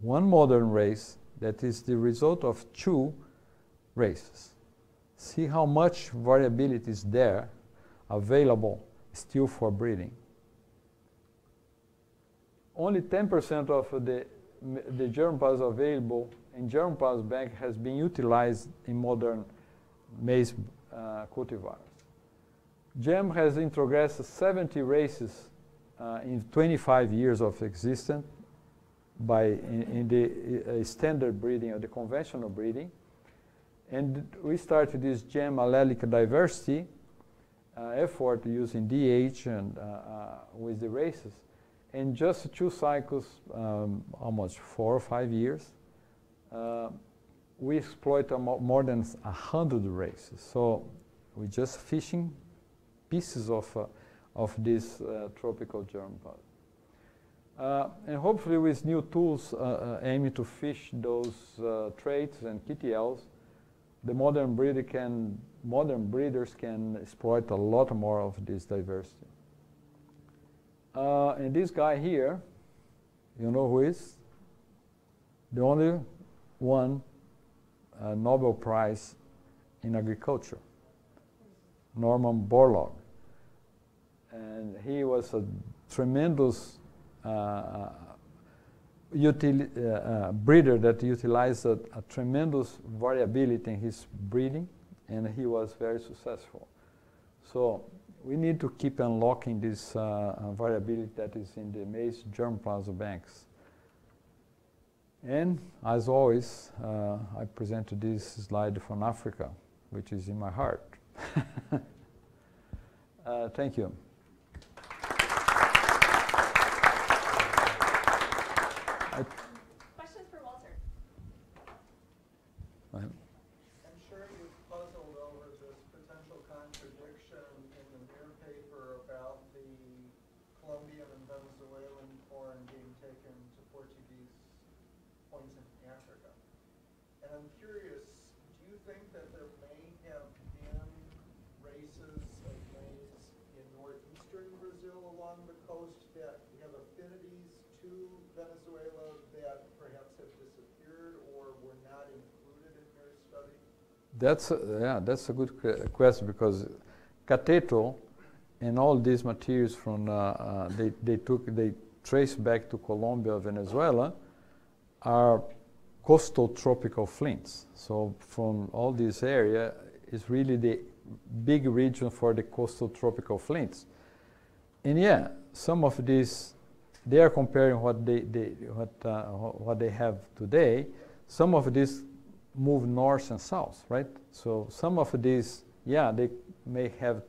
One modern race that is the result of two races. See how much variability is there available still for breeding. Only 10% of the germplasm available in germplasm bank has been utilized in modern maize cultivars. GEM has introgressed 70 races in 25 years of existence in the standard breeding or the conventional breeding. And we started this GEM allelic diversity effort using DH and with the races. In just 2 cycles, almost 4 or 5 years, we exploit more than 100 races. So we're just fishing pieces of this tropical germplasm. And hopefully with new tools aiming to fish those traits and KTLs, the modern breeders can exploit a lot more of this diversity. And this guy here, you know who is? The only one Nobel Prize in agriculture, Norman Borlaug. And he was a tremendous breeder that utilized a tremendous variability in his breeding, and he was very successful. So we need to keep unlocking this variability that is in the maize germplasm banks. And as always, I presented this slide from Africa, which is in my heart. Thank you. Questions for Walter? Go ahead. I'm sure you've puzzled over this potential contradiction in the Mir paper about the Colombian and Venezuelan corn being taken to Portuguese points in Africa. And I'm curious, do you think that there may have been races of maize in northeastern Brazil along the coast that have affinities to Venezuela that perhaps have disappeared or were not included in your study? That's a good question, because cateto and all these materials from they trace back to Colombia, Venezuela, are coastal tropical flints. So from all this area is really the big region for the coastal tropical flints. And yeah, some of these, they are comparing what they have today. Some of these move north and south, right? So some of these, yeah, they may have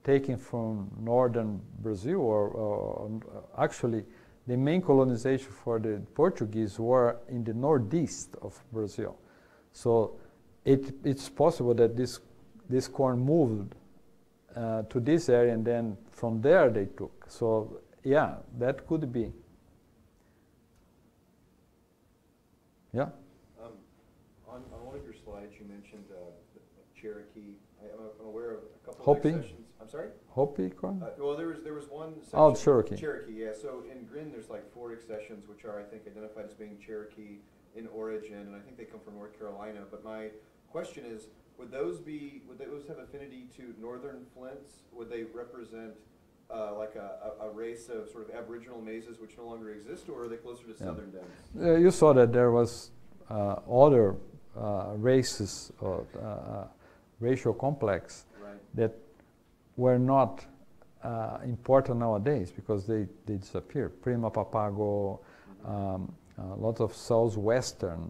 taken from northern Brazil, or actually the main colonization for the Portuguese were in the northeast of Brazil. So it's possible that this corn moved to this area, and then from there they took. So yeah, that could be. Yeah? On one of your slides, you mentioned Cherokee. I'm aware of a couple Hopi? of accessions. I'm sorry? Hopi corn? Well, there was one section. Oh, Cherokee. Cherokee, yeah. So in Grin, there's like 4 accessions, which are, I think, identified as being Cherokee in origin, and I think they come from North Carolina. But my question is, would those have affinity to northern flints? Would they represent like a race of sort of aboriginal mazes which no longer exist, or are they closer to southern dens? You saw that there was other races or racial complex that were not important nowadays because they disappeared. Prima Papago, a lot of southwestern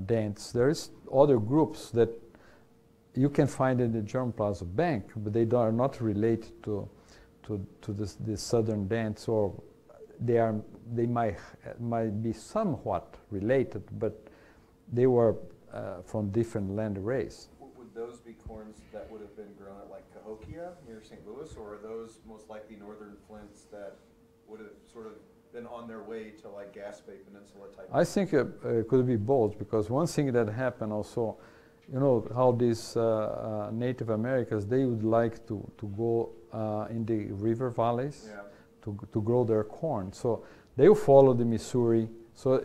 dents. There is other groups that you can find in the germplasm bank, but they are not related to the southern dents, or they might be somewhat related, but they were from different land arrays. Would those be corns that would have been grown at like Cahokia near St. Louis, or are those most likely northern flints that would have sort of been on their way to like Gaspé Peninsula type? I think it could be both, because one thing that happened also, you know how these Native Americans, they would like to go in the river valleys to grow their corn. So they will follow the Missouri. So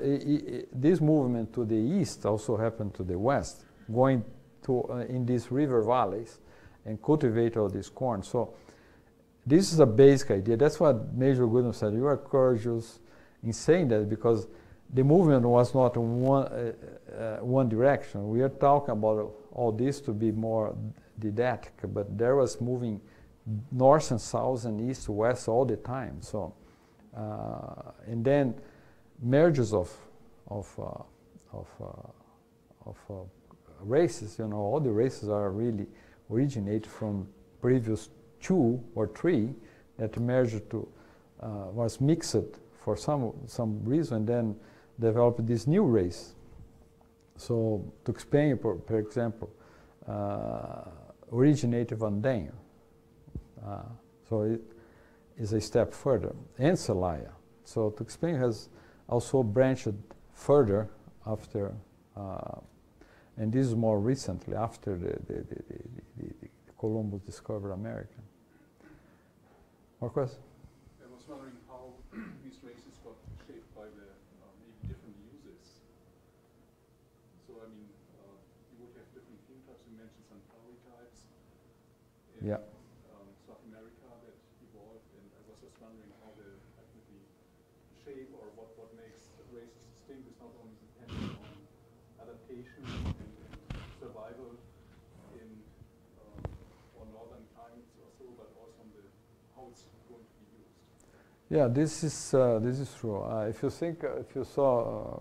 this movement to the east also happened to the west, going to in these river valleys and cultivate all this corn. So this is a basic idea. That's what Major Goodman said. You are courageous in saying that, because the movement was not in one direction. We are talking about all this to be more didactic, but there was moving north and south and east to west all the time. So, and then mergers of races. You know, all the races are really originate from previous 2 or 3 that merged to was mixed for some reason, and then developed this new race. So to explain, for example, originated van Dijn. So it is a step further, and Celaya. So to explain has also branched further after, and this is more recently after the Columbus discovered America. More questions? I was wondering how these races got shaped by the maybe different uses. So I mean, you would have different phenotypes. You mentioned some Pauli types in South America that evolved, and I was just wondering how the shape or what makes races distinct is not only dependent on adaptation and survival in or northern climates or so, but also how it's going to be used. Yeah, this is true. If you think, if you saw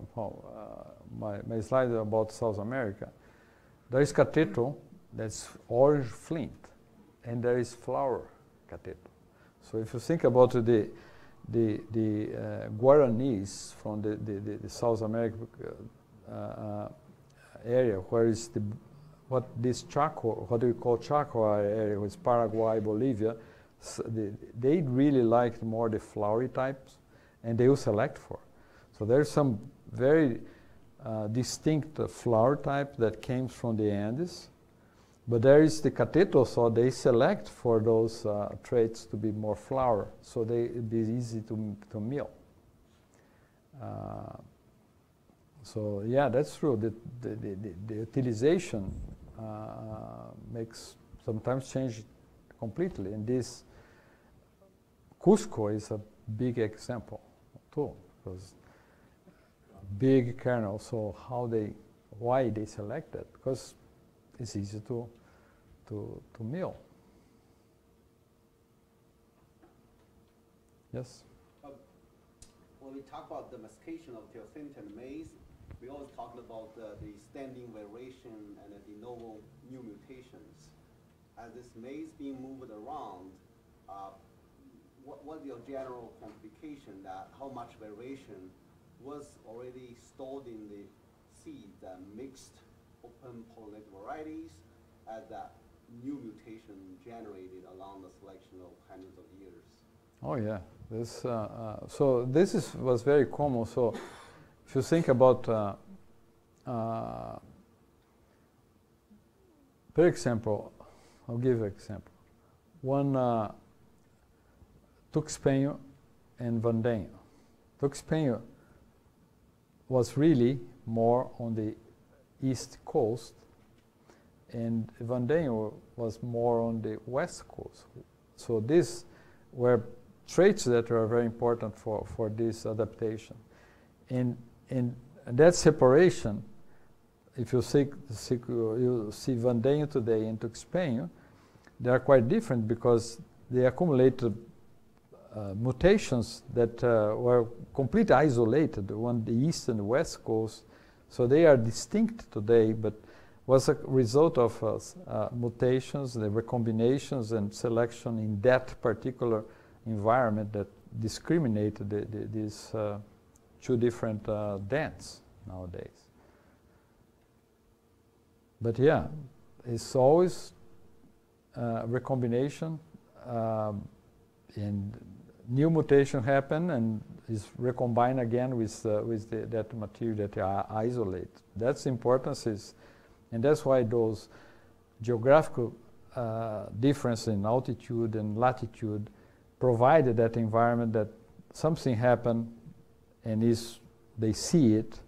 my slide about South America, there is cateto that's orange flint, and there is flower cateto. So if you think about the Guaranis from the South America area, where is what we call Chaco area, which is Paraguay, Bolivia, so they really liked more the flowery types, and they will select for. So there's some very distinct flower type that came from the Andes, but there is the cateto, so they select for those traits to be more flower, so it'd be easy to mill. So yeah, that's true. The utilization makes sometimes change completely, and this Cusco is a big example too, because big kernel. So why they select that? Because it's easy to mill. Yes. When we talk about domestication of teosinte and maize, we always talk about the standing variation and the de novo new mutations. As this maize being moved around, what's your general quantification that how much variation was already stored in the seed that mixed open pollinated varieties as that new mutation generated along the selection of hundreds of years? Oh yeah, so this was very common. So if you think about, for example, I'll give you an example. One Tuxpenho and Vandenho. Tuxpenho was really more on the east coast, and Vandenho was more on the west coast. So these were traits that are very important for this adaptation. And that separation, if you see Vandenho today and Tuxpenho, they are quite different because they accumulated mutations that were completely isolated on the east and west coast. So they are distinct today, but was a result of mutations, the recombinations and selection in that particular environment that discriminated these two different dens nowadays. But yeah, it's always recombination, and new mutation happen and is recombined again with that material that are isolate. That's the importance and that's why those geographical difference in altitude and latitude provided that environment that something happened and they see it,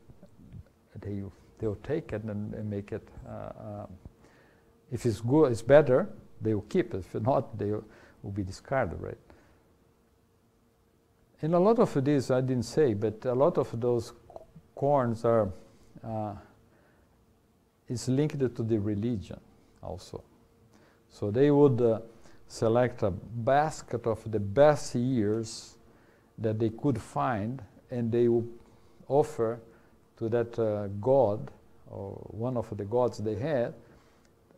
they'll take it and make it. If it's good, it's better, they will keep it. If not, they will be discarded, right? And a lot of this I didn't say, but a lot of those corns is linked to the religion also. So they would select a basket of the best years that they could find, and they would offer to that god, or one of the gods they had,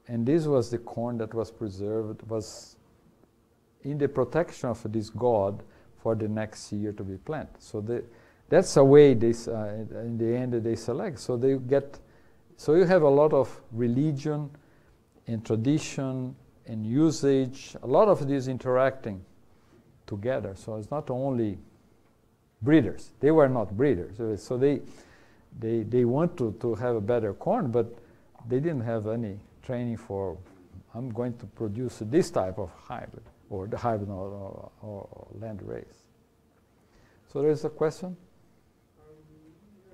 and this was the corn that was preserved, was in the protection of this god for the next year to be planted. So that's a way in the end they select. So so you have a lot of religion and tradition and usage, a lot of these interacting together. So it's not only breeders. They were not breeders. So they want to have a better corn, but they didn't have any training for, I'm going to produce this type of hybrid, or the hybrid or land race. So there's a question?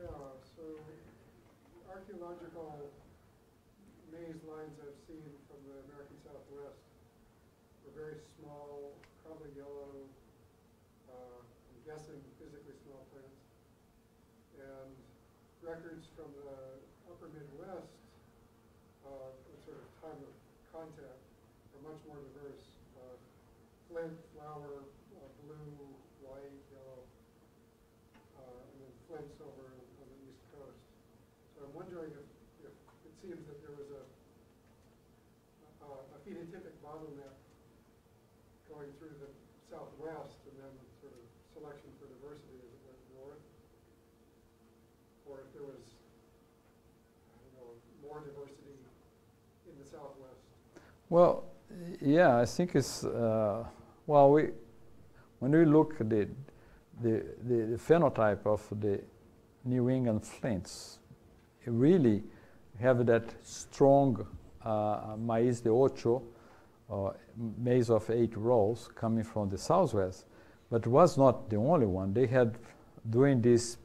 Yeah, so archaeological maize lines I've seen from the American Southwest were very small, probably yellow, I'm guessing physically small plants. And records from the upper Midwest, sort of time of contact, are much more diverse. flint, flower, blue, white, yellow, and then flints over on the East Coast. So I'm wondering if it seems that there was a phenotypic bottleneck going through the Southwest and then sort of selection for diversity as it went north, or if there was, I don't know, more diversity in the Southwest. Well, yeah, I think it's, well, when we look at the phenotype of the New England flints, it really have that strong Maize de ocho, maize of 8 rows coming from the Southwest, but it was not the only one. They had, during these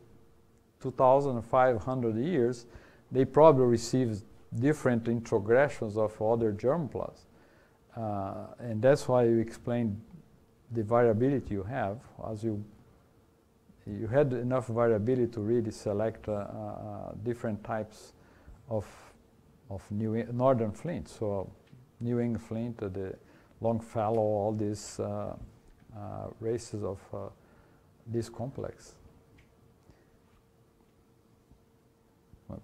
2,500 years, they probably received different introgressions of other germplasms. And that's why you explained the variability you have, as you had enough variability to really select different types of northern flint. So New England flint, the Longfellow, all these races of this complex.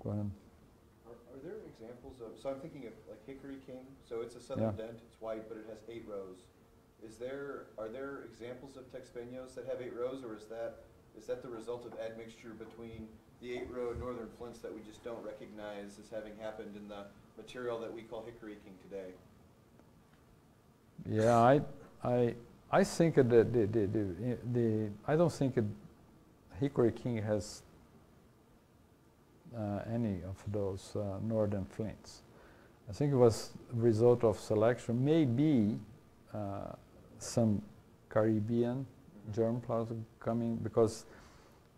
Go ahead. Are there examples of, so I'm thinking of like Hickory King, so it's a southern Yeah. dent, it's white, but it has 8 rows. Are there examples of Texpeños that have 8 rows, or is that the result of admixture between the 8-row northern flints that we just don't recognize as having happened in the material that we call Hickory King today? Yeah, I think that I don't think Hickory King has any of those northern flints. I think it was a result of selection, maybe some Caribbean germplasm coming, because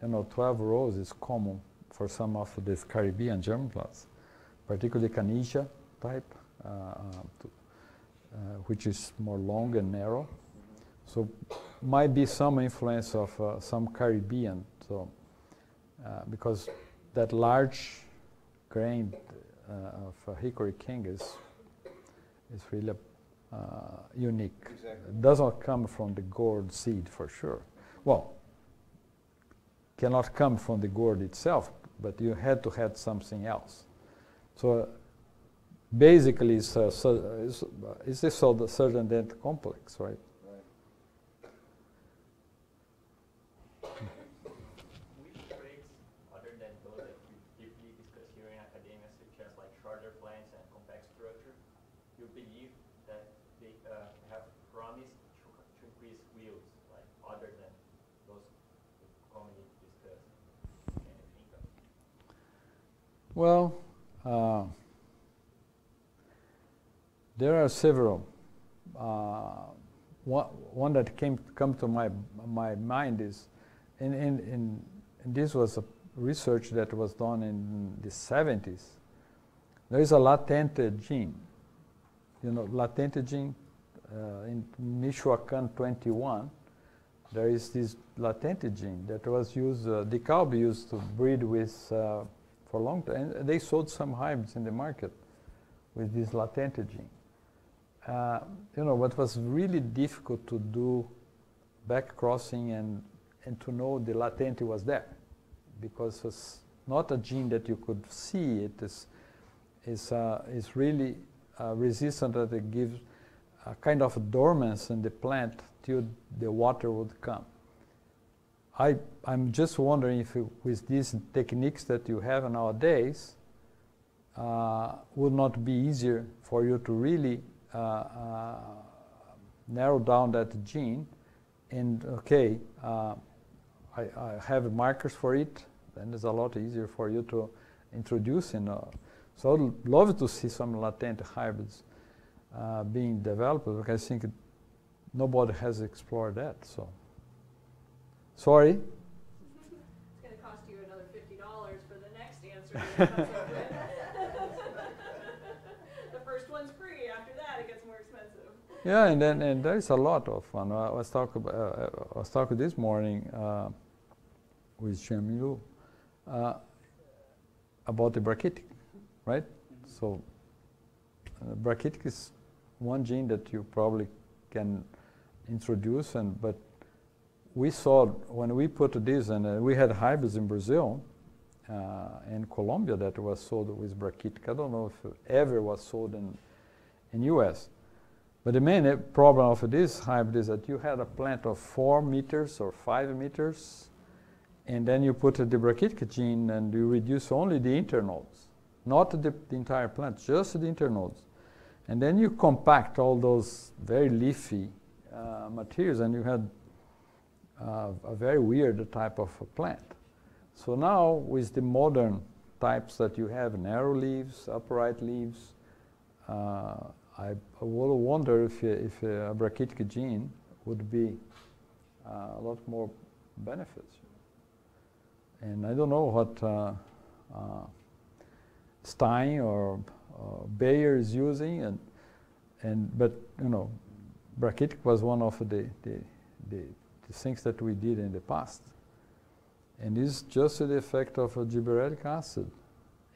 12 rows is common for some of these Caribbean germplasms, particularly Canisia type, which is more long and narrow. So might be some influence of some Caribbean. So because that large grain of Hickory King is really unique. Exactly. It does not come from the gourd seed for sure. Well, cannot come from the gourd itself, but you had to have something else. So basically, it's the southern dent complex, right? Which traits, other than those that you deeply discuss here in academia, such as like shorter plants and compact structure, you believe that they have promise to increase yields, like other than those commonly discussed? Can you think of? Well, there are several. One that come to my mind is, and this was a research that was done in the 70s. There is a latent gene. Latent gene in Michoacan 21. There is this latent gene that was used. DeKalb used to breed with for a long time, and they sold some hybrids in the market with this latent gene. What was really difficult to do back crossing and to know the latent was there, because it was not a gene that you could see. It is really resistant, that it gives a kind of dormance in the plant till the water would come. I'm just wondering if with these techniques that you have nowadays, would not be easier for you to really narrow down that gene, and okay, I have markers for it, then it's a lot easier for you to introduce. So I'd love to see some latent hybrids being developed, because I think nobody has explored that. So, sorry. It's going to cost you another $50 for the next answer. The first one's free. After that, it gets more expensive. Yeah, and there is a lot of fun. I was talking this morning with Xianmin about the brachytic, right? So brachytic is one gene that you probably can introduced, but we saw when we put this, and we had hybrids in Brazil and Colombia that was sold with brachitic. I don't know if it ever was sold in U.S. But the main problem of this hybrid is that you had a plant of 4 meters or 5 meters, and then you put the brachitic gene and you reduce only the internodes, not the entire plant, just the internodes. And then you compact all those very leafy materials, and you had a very weird type of a plant. So now with the modern types that you have, narrow leaves, upright leaves, I will wonder if a brachitic gene would be a lot more benefits. And I don't know what Stein or Bayer is using, but you know, brachitic was one of the things that we did in the past. And it's just the effect of a gibberellic acid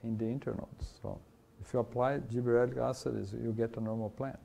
in the internodes. So if you apply gibberellic acid, you get a normal plant.